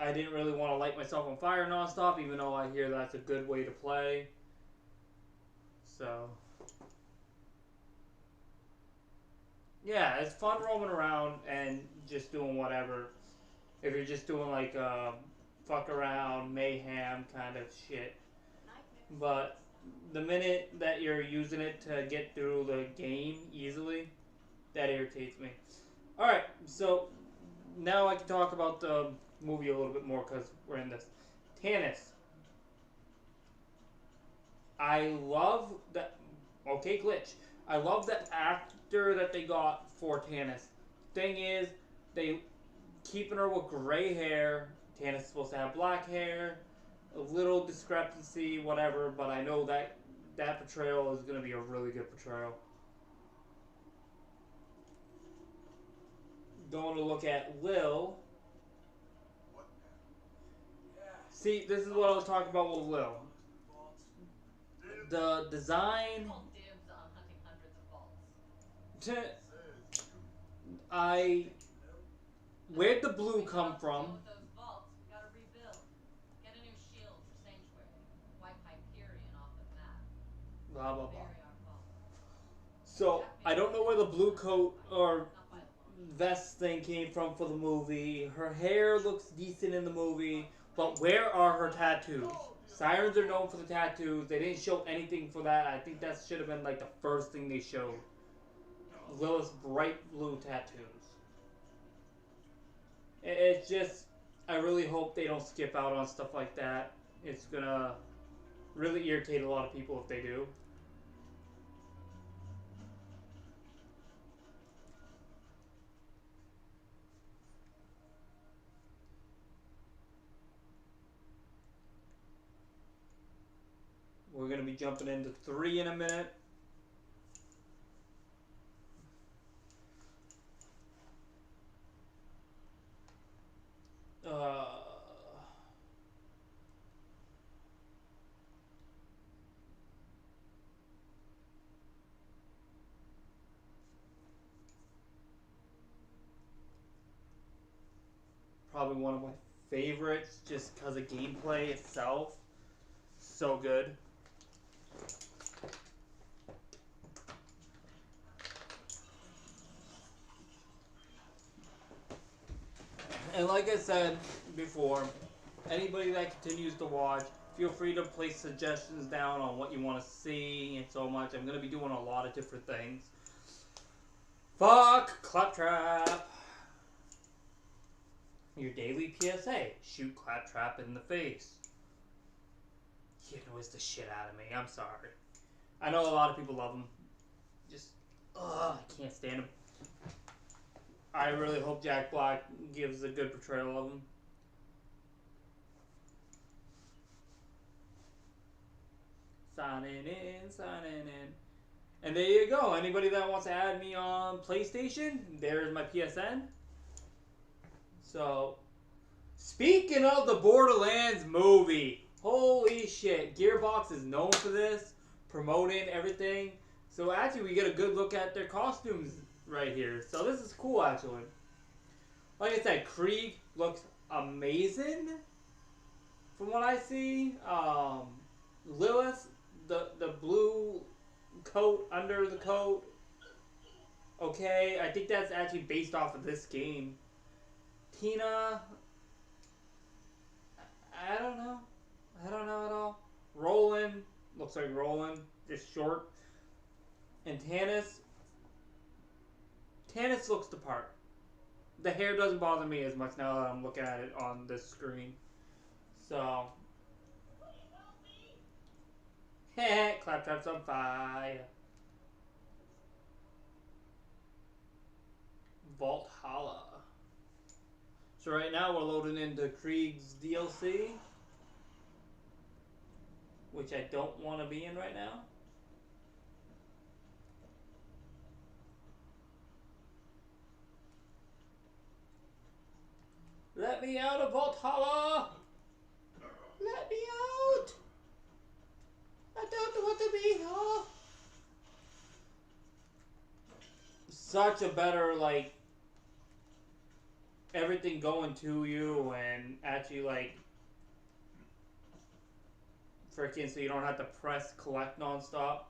I didn't really want to light myself on fire nonstop, even though I hear that's a good way to play. So yeah, it's fun roaming around and just doing whatever. If you're just doing like fuck around, mayhem kind of shit. But the minute that you're using it to get through the game easily, that irritates me. Alright, so now I can talk about the movie a little bit more because we're in this. Tannis. I love that. Okay, glitch. I love the actor that they got for Tannis. Thing is, they keeping her with gray hair. Tannis is supposed to have black hair. A little discrepancy, whatever, but I know that that portrayal is going to be a really good portrayal. Going to look at Lil. See, this is what I was talking about with Lil. The design. Dibs on hunting hundreds of vaults. Where'd the blue come from? With those vaults, we gotta rebuild. Get a new shield for Sanctuary. Wipe Hyperion off the map. Blah blah blah. Bury our vault. So I don't know where the blue coat or vest thing came from for the movie. Her hair looks decent in the movie, but where are her tattoos? Sirens are known for the tattoos. They didn't show anything for that. I think that should have been like the first thing they showed. Lilith's bright blue tattoos. It's just, I really hope they don't skip out on stuff like that. It's gonna really irritate a lot of people if they do. We're going to be jumping into 3 in a minute. Probably one of my favorites just because of gameplay itself. So good. And like I said before, anybody that continues to watch, feel free to place suggestions down on what you want to see and so much. I'm going to be doing a lot of different things. Fuck Claptrap. Your daily PSA. Shoot Claptrap in the face. He annoys the shit out of me. I'm sorry. I know a lot of people love him. Just, I can't stand him. I really hope Jack Black gives a good portrayal of him. Signing in, signing in. And there you go. Anybody that wants to add me on PlayStation, there's my PSN. So, speaking of the Borderlands movie, holy shit, Gearbox is known for this, promoting everything. So actually, we get a good look at their costumes right here. So this is cool, actually. Like I said, Krieg looks amazing from what I see. Lilith, the blue coat under the coat. Okay, I think that's actually based off of this game. Tina, I don't know. I don't know at all. Roland, looks like Roland, just short. And Tannis looks the part. The hair doesn't bother me as much now that I'm looking at it on this screen. So, Claptrap's on fire. Valhalla. So right now we're loading into Krieg's DLC, which I don't want to be in right now. Let me out of Valhalla! Let me out! I don't want to be here! Such a better, like, everything going to you and actually, like, freaking so you don't have to press collect nonstop.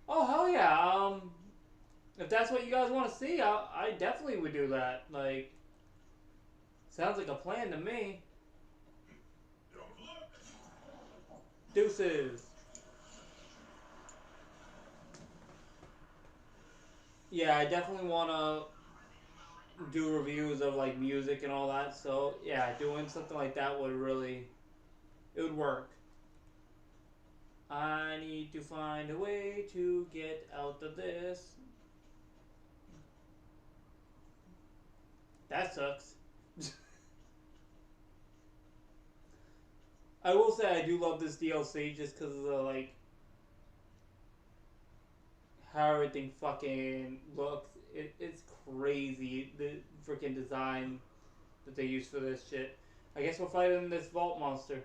Oh, hell yeah. If that's what you guys want to see, I definitely would do that. Like, sounds like a plan to me. Deuces. Yeah, I definitely want to do reviews of, like, music and all that. So, yeah, doing something like that would really, it would work. I need to find a way to get out of this. That sucks. I will say I do love this DLC just because of the, like, how everything fucking looks. It's crazy, the freaking design that they use for this shit. I guess we're fighting this vault monster.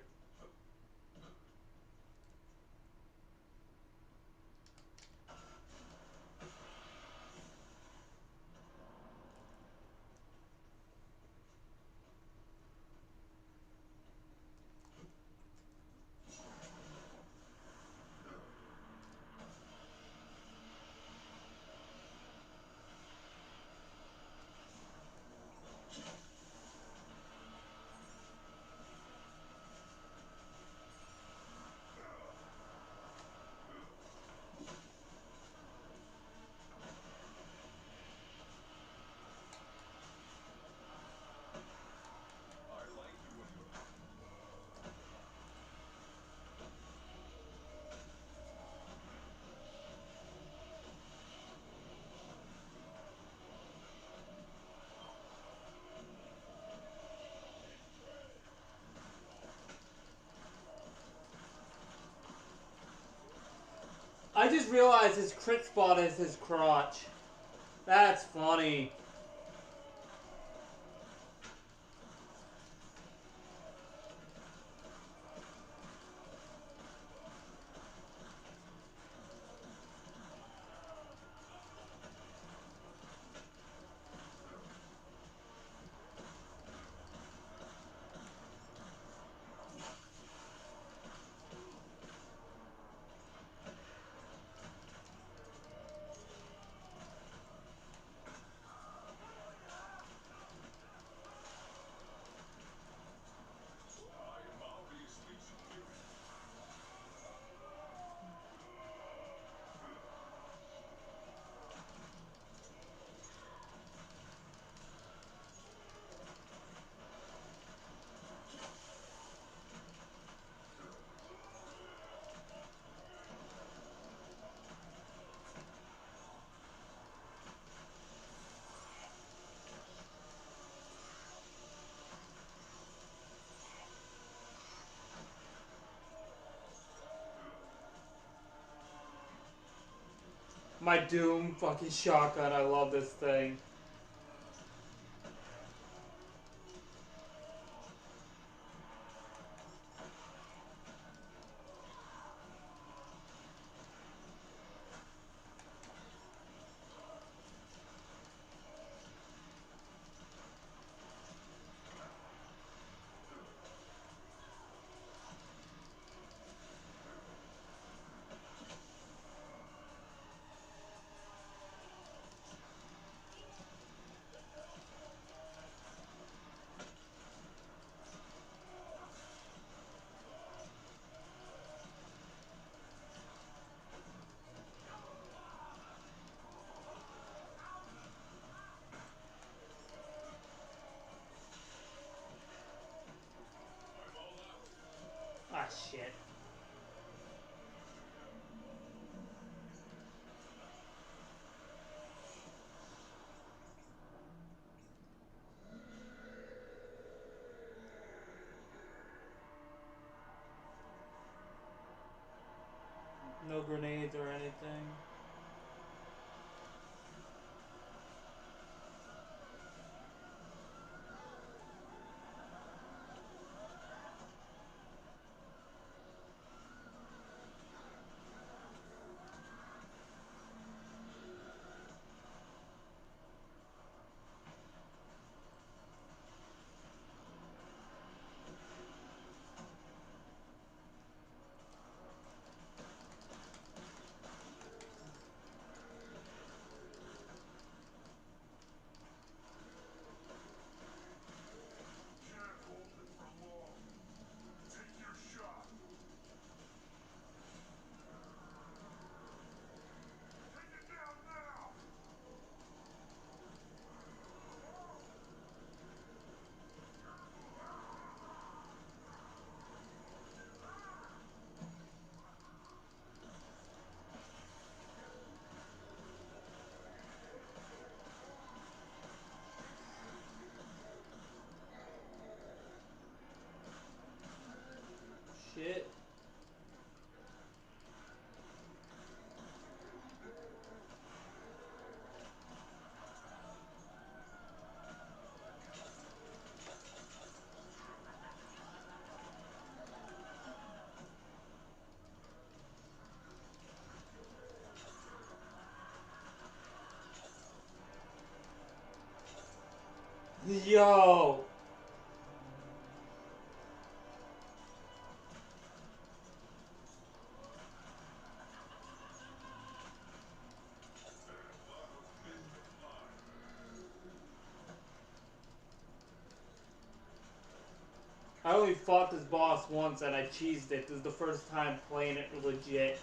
I just realized his crit spot is his crotch. That's funny. My Doom fucking shotgun. I love this thing. Ah, shit. No grenades or anything. Can't hold it for long. Take your shot. Take it down now. Shit. Yo! I only fought this boss once and I cheesed it. This is the first time playing it legit.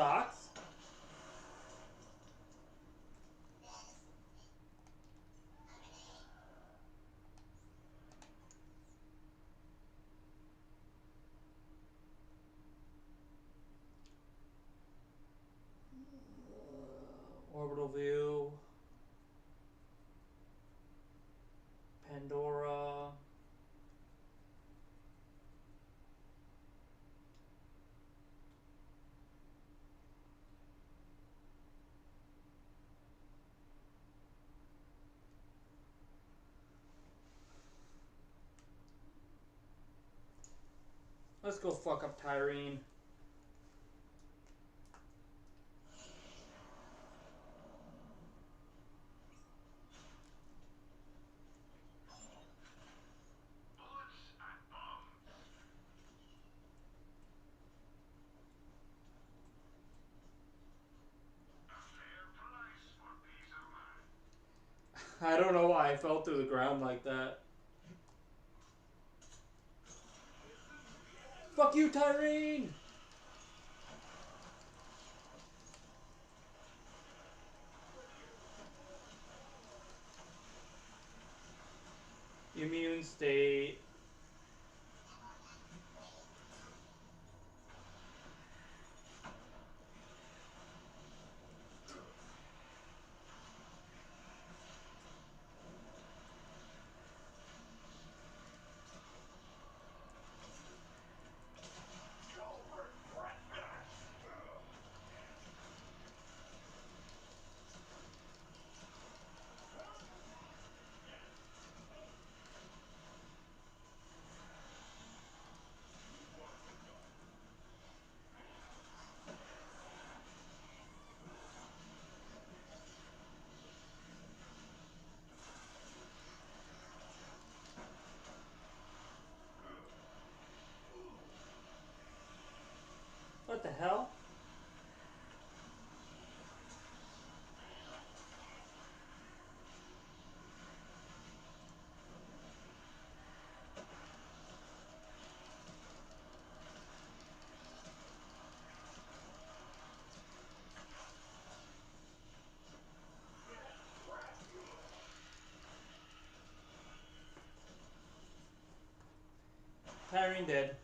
sucks. Orbital view. Pandora. Let's go fuck up Tyrene. I don't know why I fell through the ground like that. Fuck you, Tyrene! Immune state. What the hell? Tyrene dead.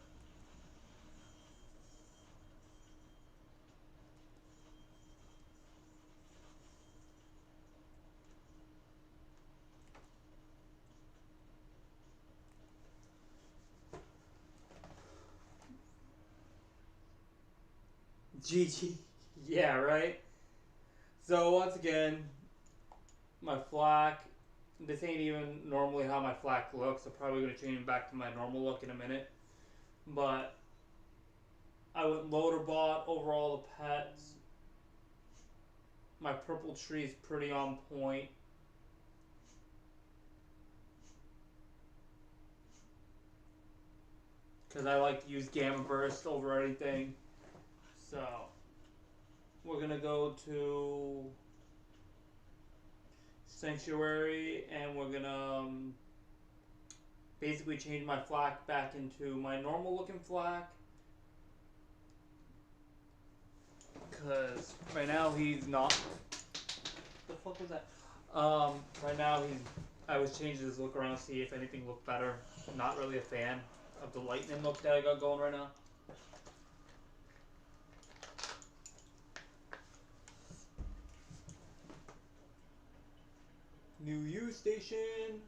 GG. Yeah, right? So once again, my flak. This ain't even normally how my flak looks. I'm probably going to change it back to my normal look in a minute. But I went loader bot over all the pets. My purple tree is pretty on point. Because I like to use Gamma Burst over anything. So we're going to go to Sanctuary and we're going to basically change my flak back into my normal looking flak. Because right now he's not. The fuck was that? Right now I was changing his look around to see if anything looked better. I'm not really a fan of the lightning look that I got going right now. New U station.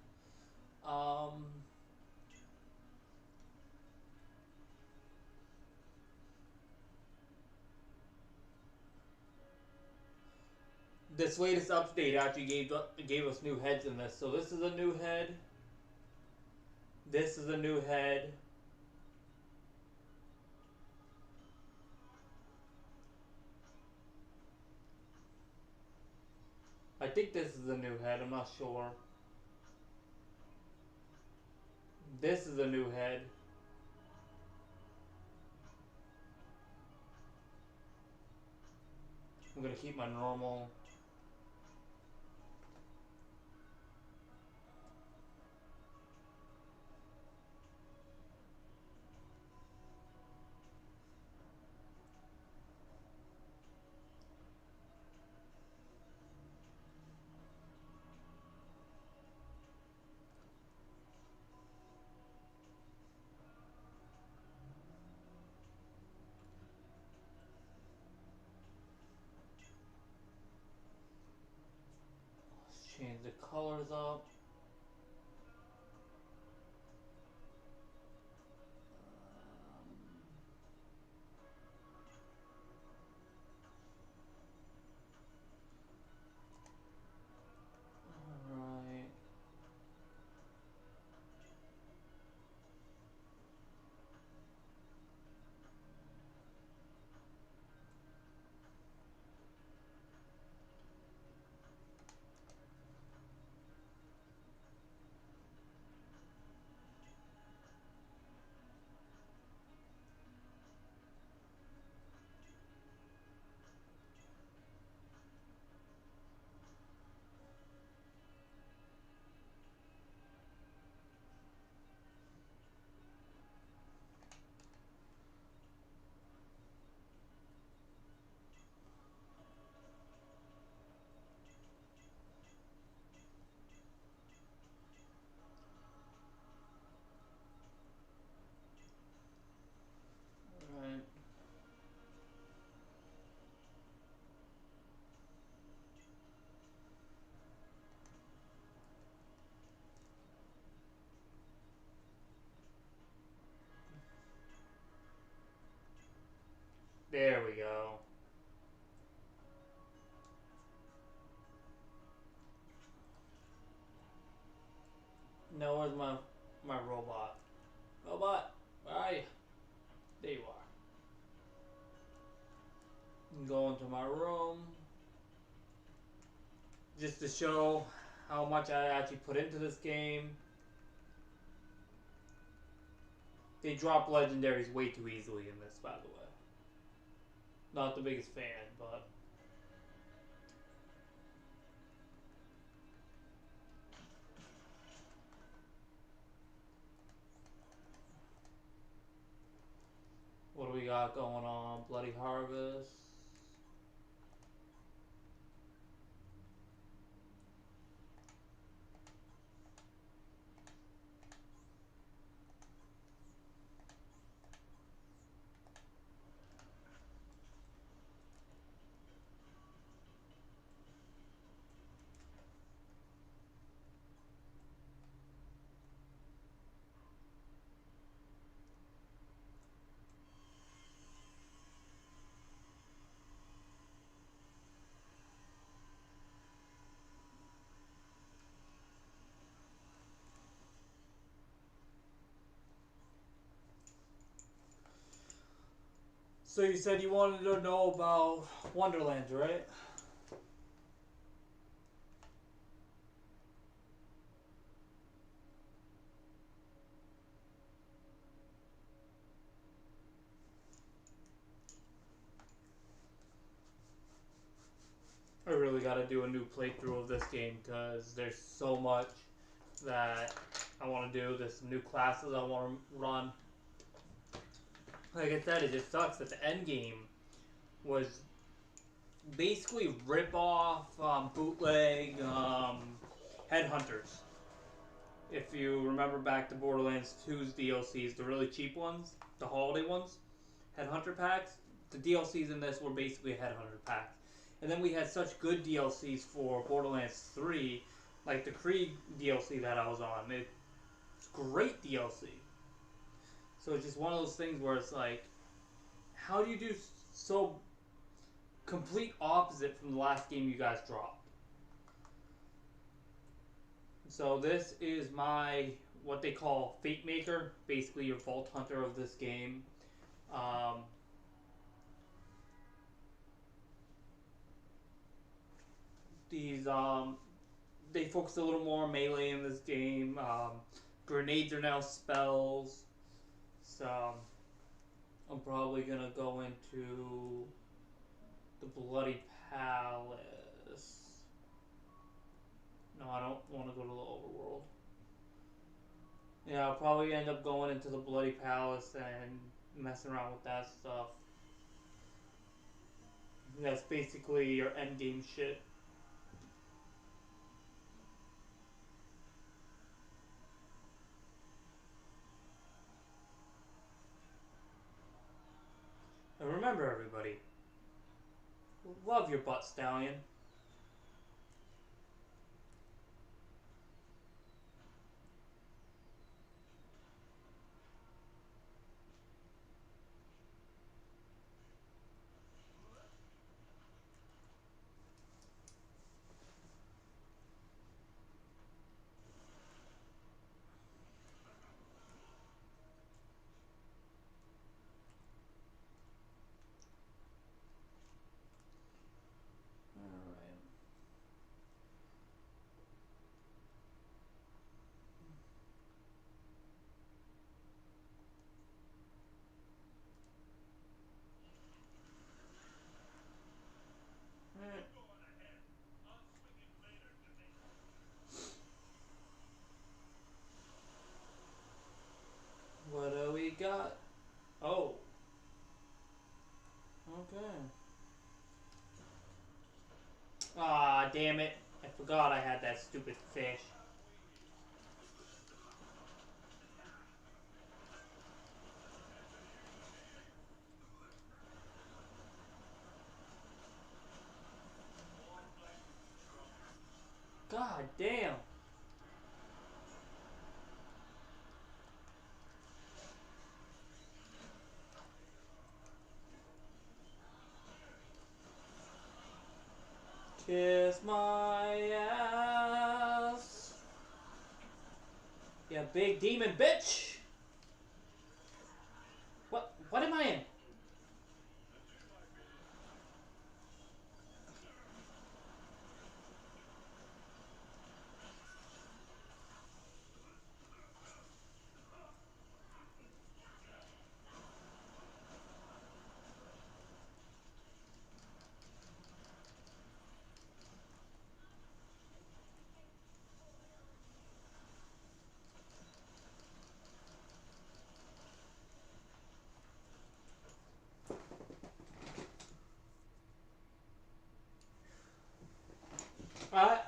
This latest update actually gave us new heads in this. So this is a new head. This is a new head. I think this is a new head. I'm not sure. This is a new head. I'm gonna keep my normal. change the colors up. Alright. Alright. There we go. Now where's my robot? Robot, where are you? There you are. Go into my room. Just to show how much I actually put into this game. They drop legendaries way too easily in this, by the way. Not the biggest fan, but... What do we got going on? Bloody Harvest. So you said you wanted to know about Wonderlands, right? I really gotta do a new playthrough of this game because there's so much that I want to do. There's some new classes I want to run. Like I said, it just sucks that the end game was basically rip-off, bootleg, headhunters. If you remember back to Borderlands 2's DLCs, the really cheap ones, the holiday ones, headhunter packs, the DLCs in this were basically headhunter packs. And then we had such good DLCs for Borderlands 3, like the Krieg DLC that I was on. It's great DLC. So it's just one of those things where it's like, how do you do so complete opposite from the last game you guys dropped? So this is my, what they call Fate Maker, basically your Vault Hunter of this game. These, they focus a little more on melee in this game. Grenades are now spells. So, I'm probably gonna go into the Bloody Palace. No, I don't want to go to the overworld. Yeah, I'll probably end up going into the Bloody Palace and messing around with that stuff. That's basically your endgame shit. And remember, everybody, love your butt, Stallion. damn it. I forgot I had that stupid fish. God damn. Kiss my ass. Yeah, big demon bitch. What am I in?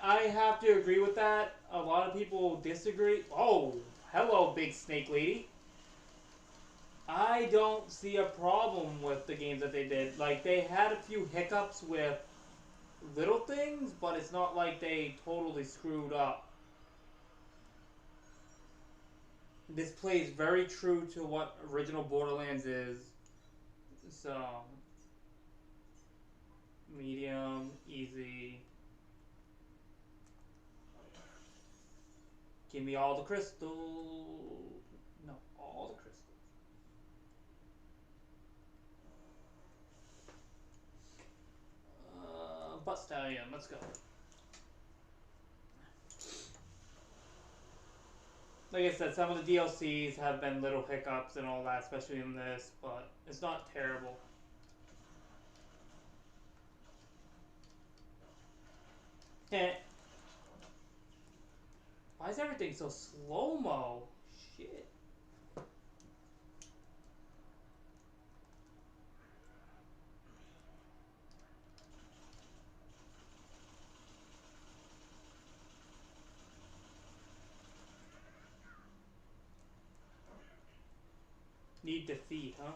I have to agree with that. A lot of people disagree. Oh, hello, big snake lady. I don't see a problem with the games that they did. Like, they had a few hiccups with little things, but it's not like they totally screwed up. This plays very true to what original Borderlands is. So, medium, easy. Give me all the crystals. No, all the crystals. Butt Stallion, let's go. Like I said, some of the DLCs have been little hiccups and all that, especially in this, but it's not terrible. Heh. Why is everything so slow-mo? Shit. Need defeat, huh?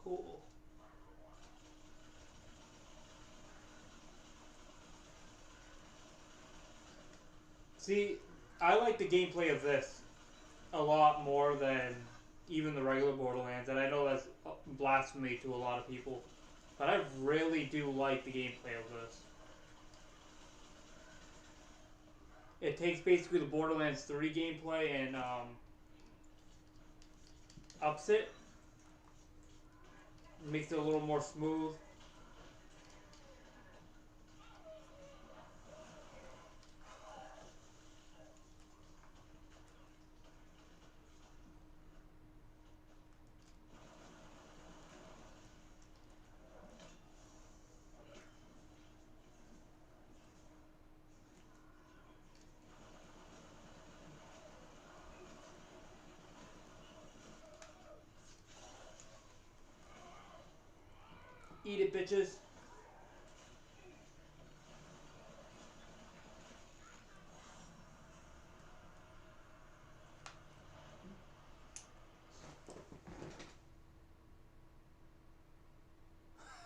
Cool. See, I like the gameplay of this a lot more than even the regular Borderlands, and I know that's blasphemy to a lot of people, but I really do like the gameplay of this. It takes basically the Borderlands 3 gameplay and ups it, makes it a little more smooth. Eat it, bitches.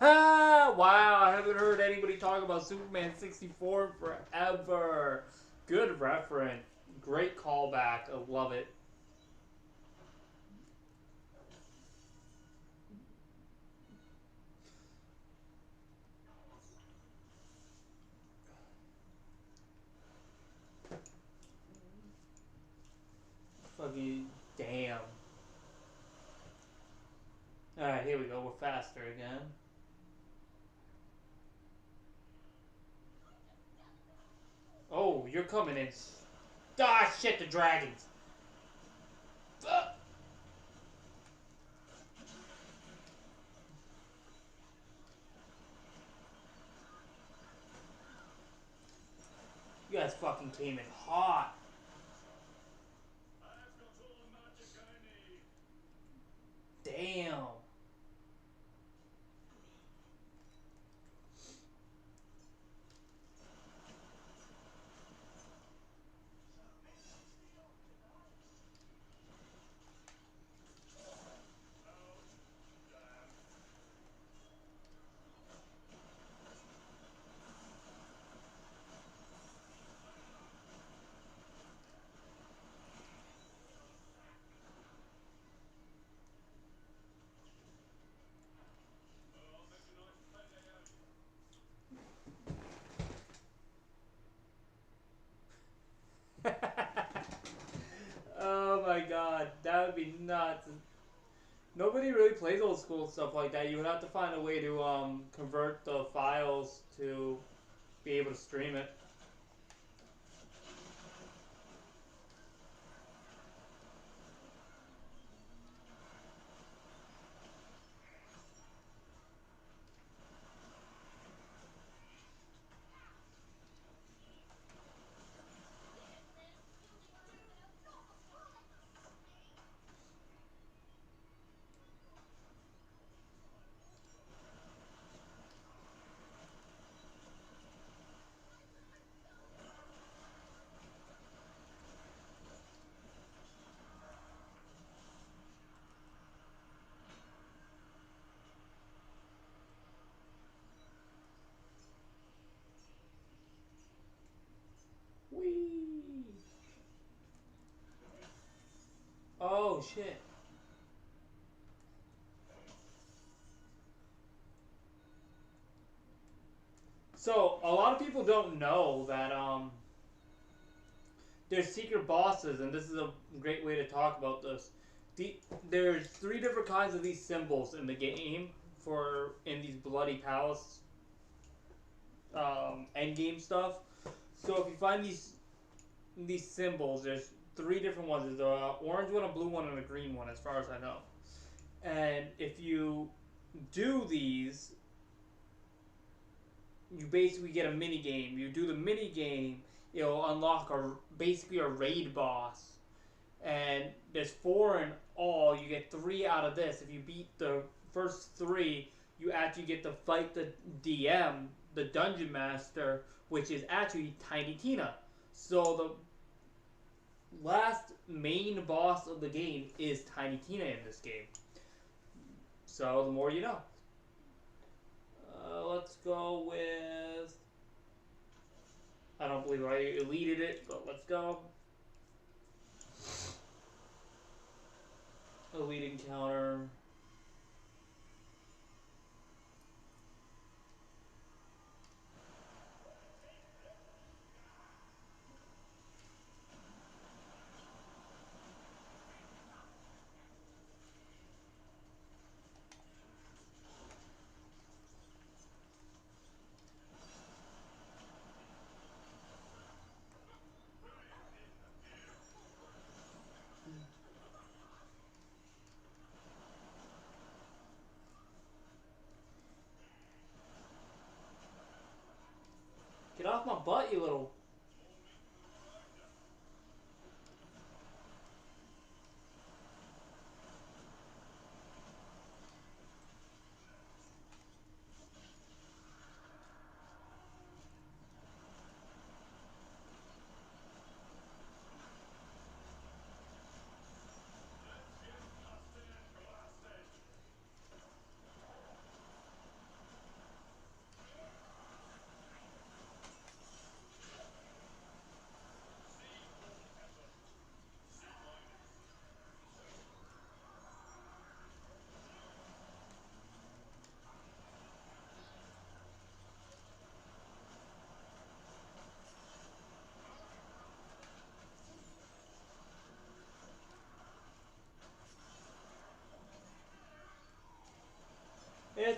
Ah, wow, I haven't heard anybody talk about Superman 64 forever. Good reference. Great callback. I love it. Fucking damn. Alright, here we go. We're faster again. Oh, you're coming in. Ah, shit, the dragons. You guys fucking came in hot. I've got all the magic I need. Damn. I'll make a nice payday out of Oh my god, that would be nuts. Nobody really plays old school stuff like that. You would have to find a way to convert the files to be able to stream it. Whee! Oh shit. So a lot of people don't know that there's secret bosses, and this is a great way to talk about this. There's 3 different kinds of these symbols in the game for in these bloody palace end game stuff. So if you find these symbols, there's 3 different ones. There's a orange one, a blue one, and a green one, as far as I know. And if you do these, you basically get a mini game. You do the mini game, it'll unlock basically a raid boss, and there's 4 in all. You get 3 out of this. If you beat the first 3, you actually get to fight the DM, the dungeon master, which is actually Tiny Tina. So the last main boss of the game is Tiny Tina in this game. So the more you know. Let's go with... I don't believe I deleted it, but let's go. Elite encounter. Get off my butt, you little...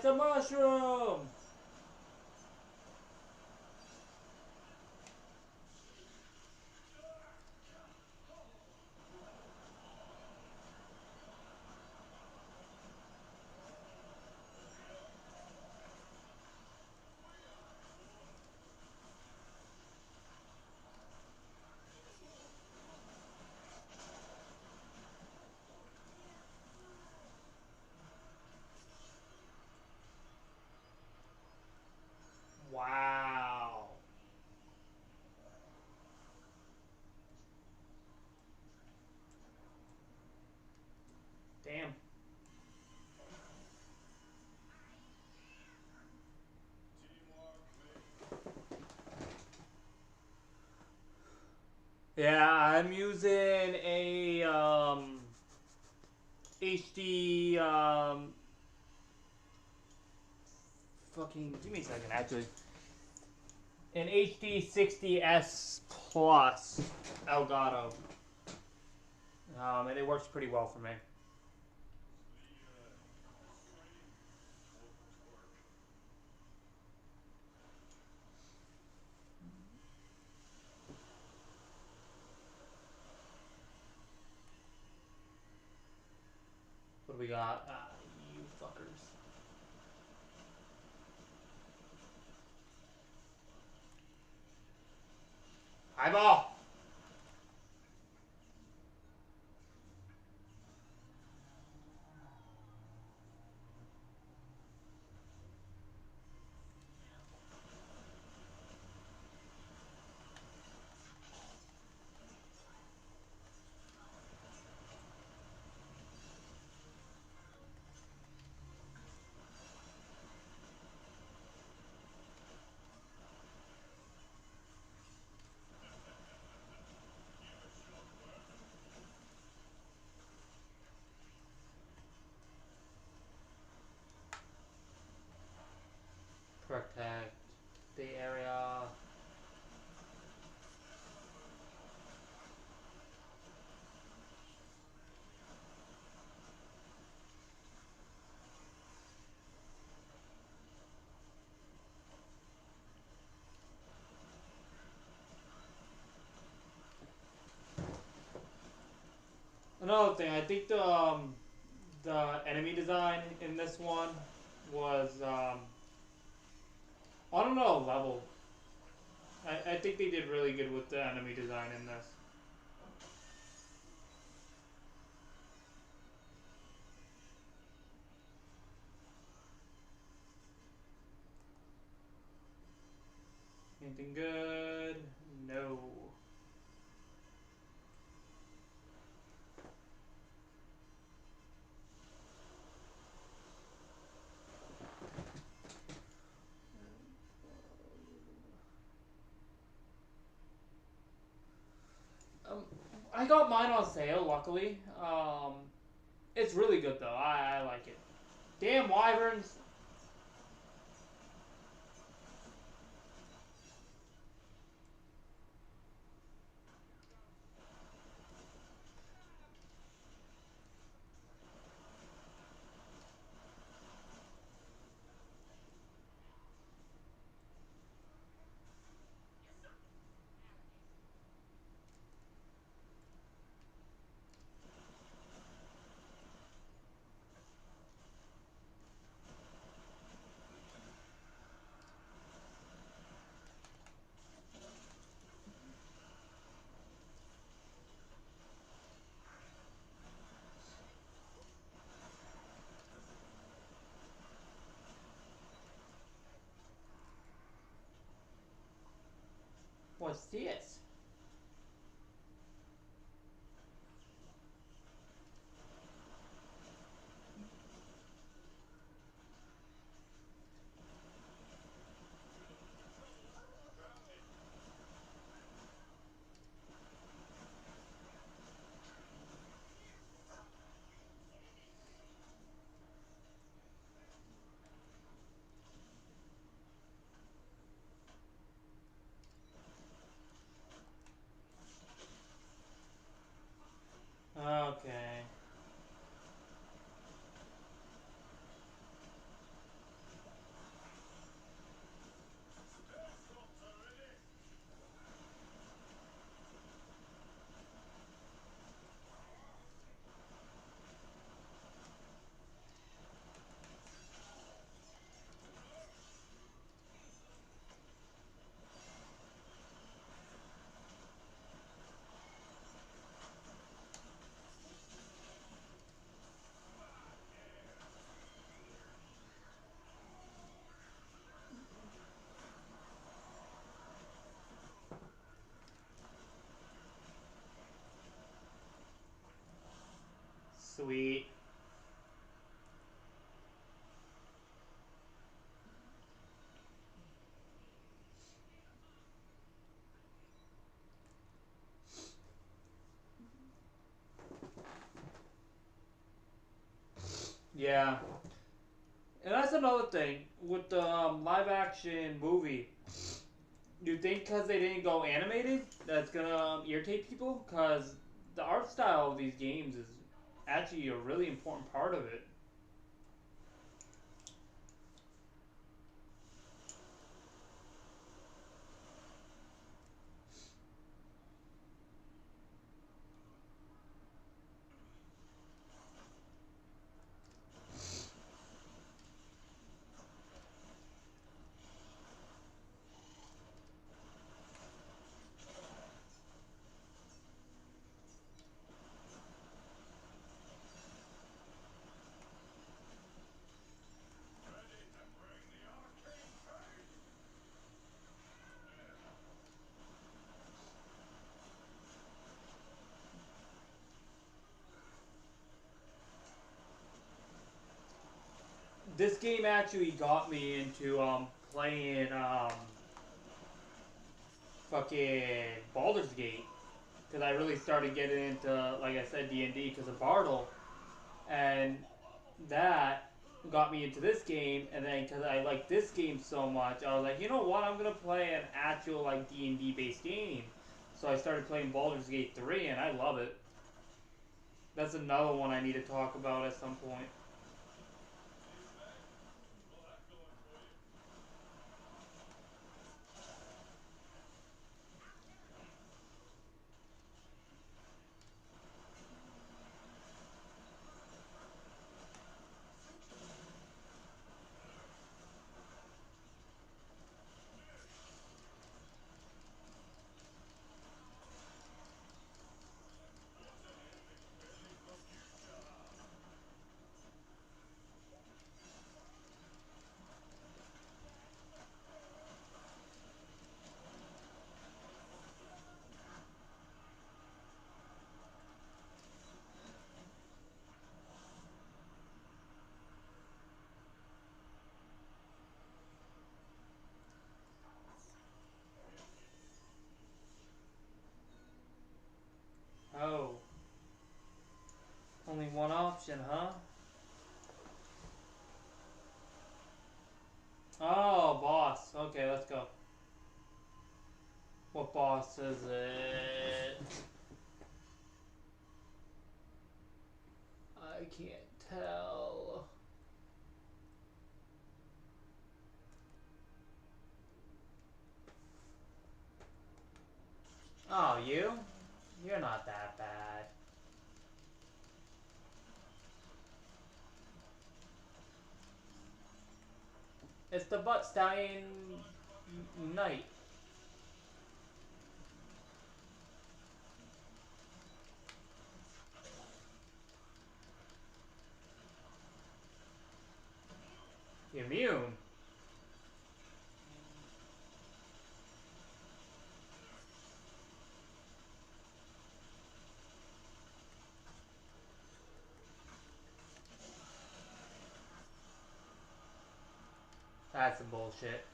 It's a mushroom! Wow. Damn. Yeah, I'm using a HD fucking give me a second actually. An HD 60S Plus Elgato. And it works pretty well for me. What do we got? You fuckers. Eyeball! Protect the area. Another thing, I think the enemy design in this one was on another level. I think they did really good with the enemy design in this. Anything good? No. I got mine on sale, luckily. It's really good though. I like it. Damn wyverns! What's this? Okay. Sweet. Yeah. And that's another thing with the live action movie. You think because they didn't go animated, that's gonna irritate people? Because the art style of these games is actually a really important part of it. This game actually got me into playing fucking Baldur's Gate because I really started getting into, like I said, D&D because of Bartle, and that got me into this game. And then because I like this game so much, I was like, you know what, I'm gonna play an actual like D&D based game. So I started playing Baldur's Gate 3, and I love it. That's another one I need to talk about at some point. Oh, only one option, huh? Oh, boss. Okay, let's go. What boss is it? I can't tell. Oh, you? You're not that bad. It's the butt stallion knight. Immune. That's some bullshit.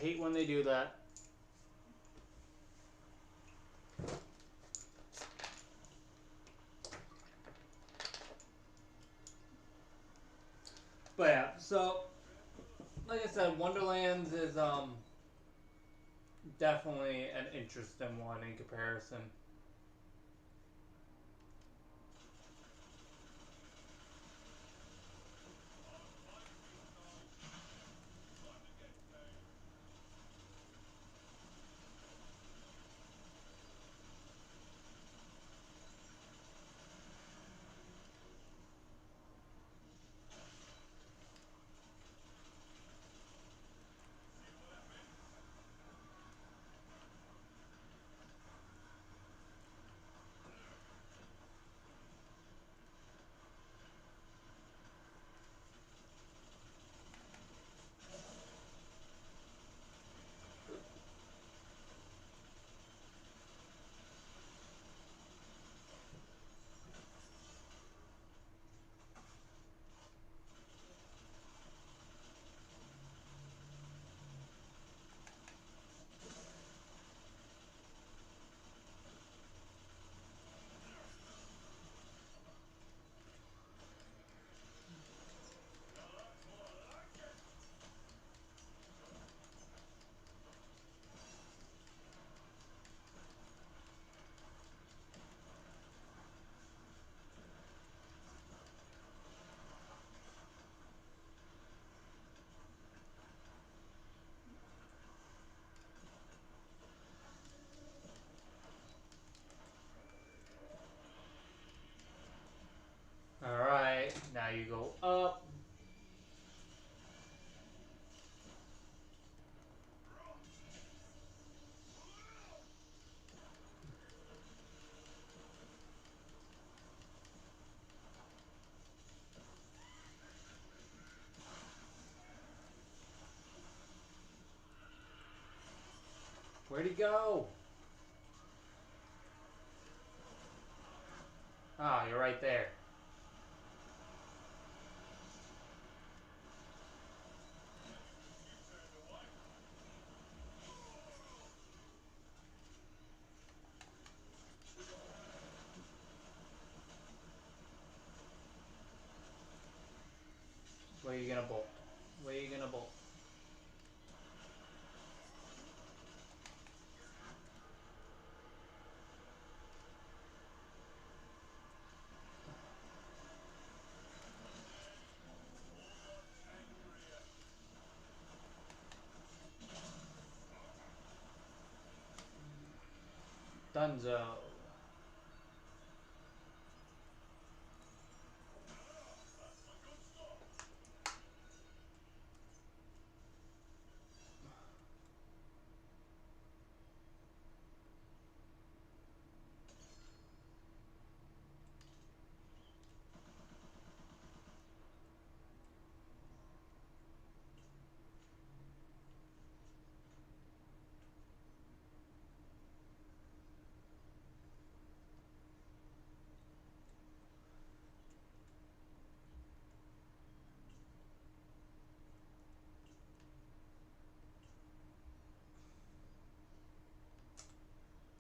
hate when they do that. But yeah, so like I said, Wonderlands is definitely an interesting one in comparison. Alright, now you go up. Where'd he go? Ah, you're right there. Where you gonna bolt? Where you gonna bolt? Dunzo.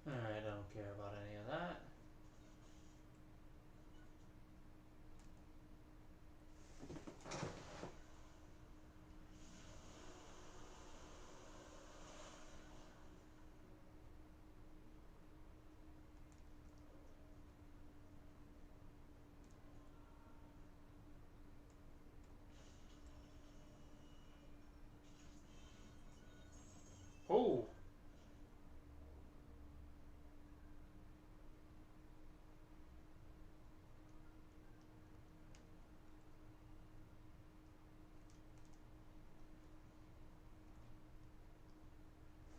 Alright, I don't care about any of that. Oh!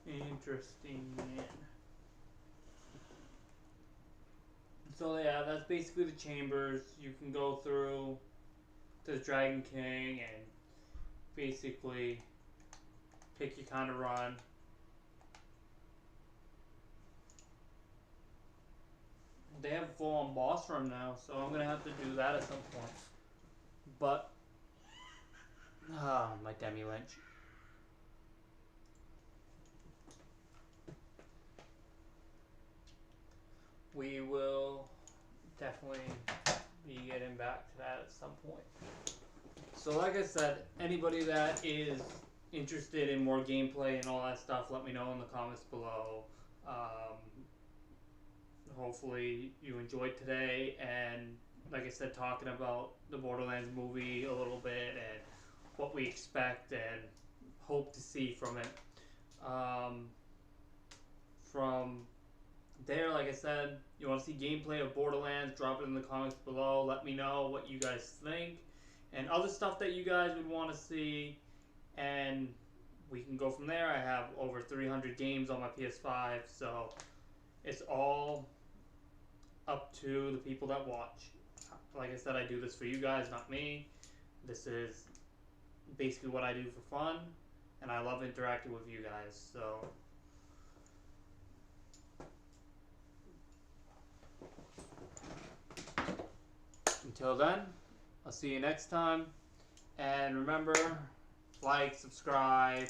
Interesting, man. So yeah, that's basically the chambers. You can go through to the Dragon King and basically pick your kind of run. They have a full-on boss room now, so I'm gonna have to do that at some point. But my Demi Lynch. we will definitely be getting back to that at some point. So like I said, anybody that is interested in more gameplay and all that stuff, let me know in the comments below. Hopefully you enjoyed today, and like I said, talking about the Borderlands movie a little bit and what we expect and hope to see from it. From there, like I said, you want to see gameplay of Borderlands, drop it in the comments below. Let me know what you guys think and other stuff that you guys would want to see, and we can go from there. I have over 300 games on my PS5, so it's all up to the people that watch. Like I said, I do this for you guys, not me. This is basically what I do for fun, and I love interacting with you guys. So until then, I'll see you next time. And remember, like, subscribe,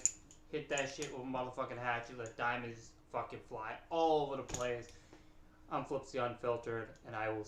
hit that shit with a motherfucking hatchet, let diamonds fucking fly all over the place. I'm Flipsy Unfiltered, and I will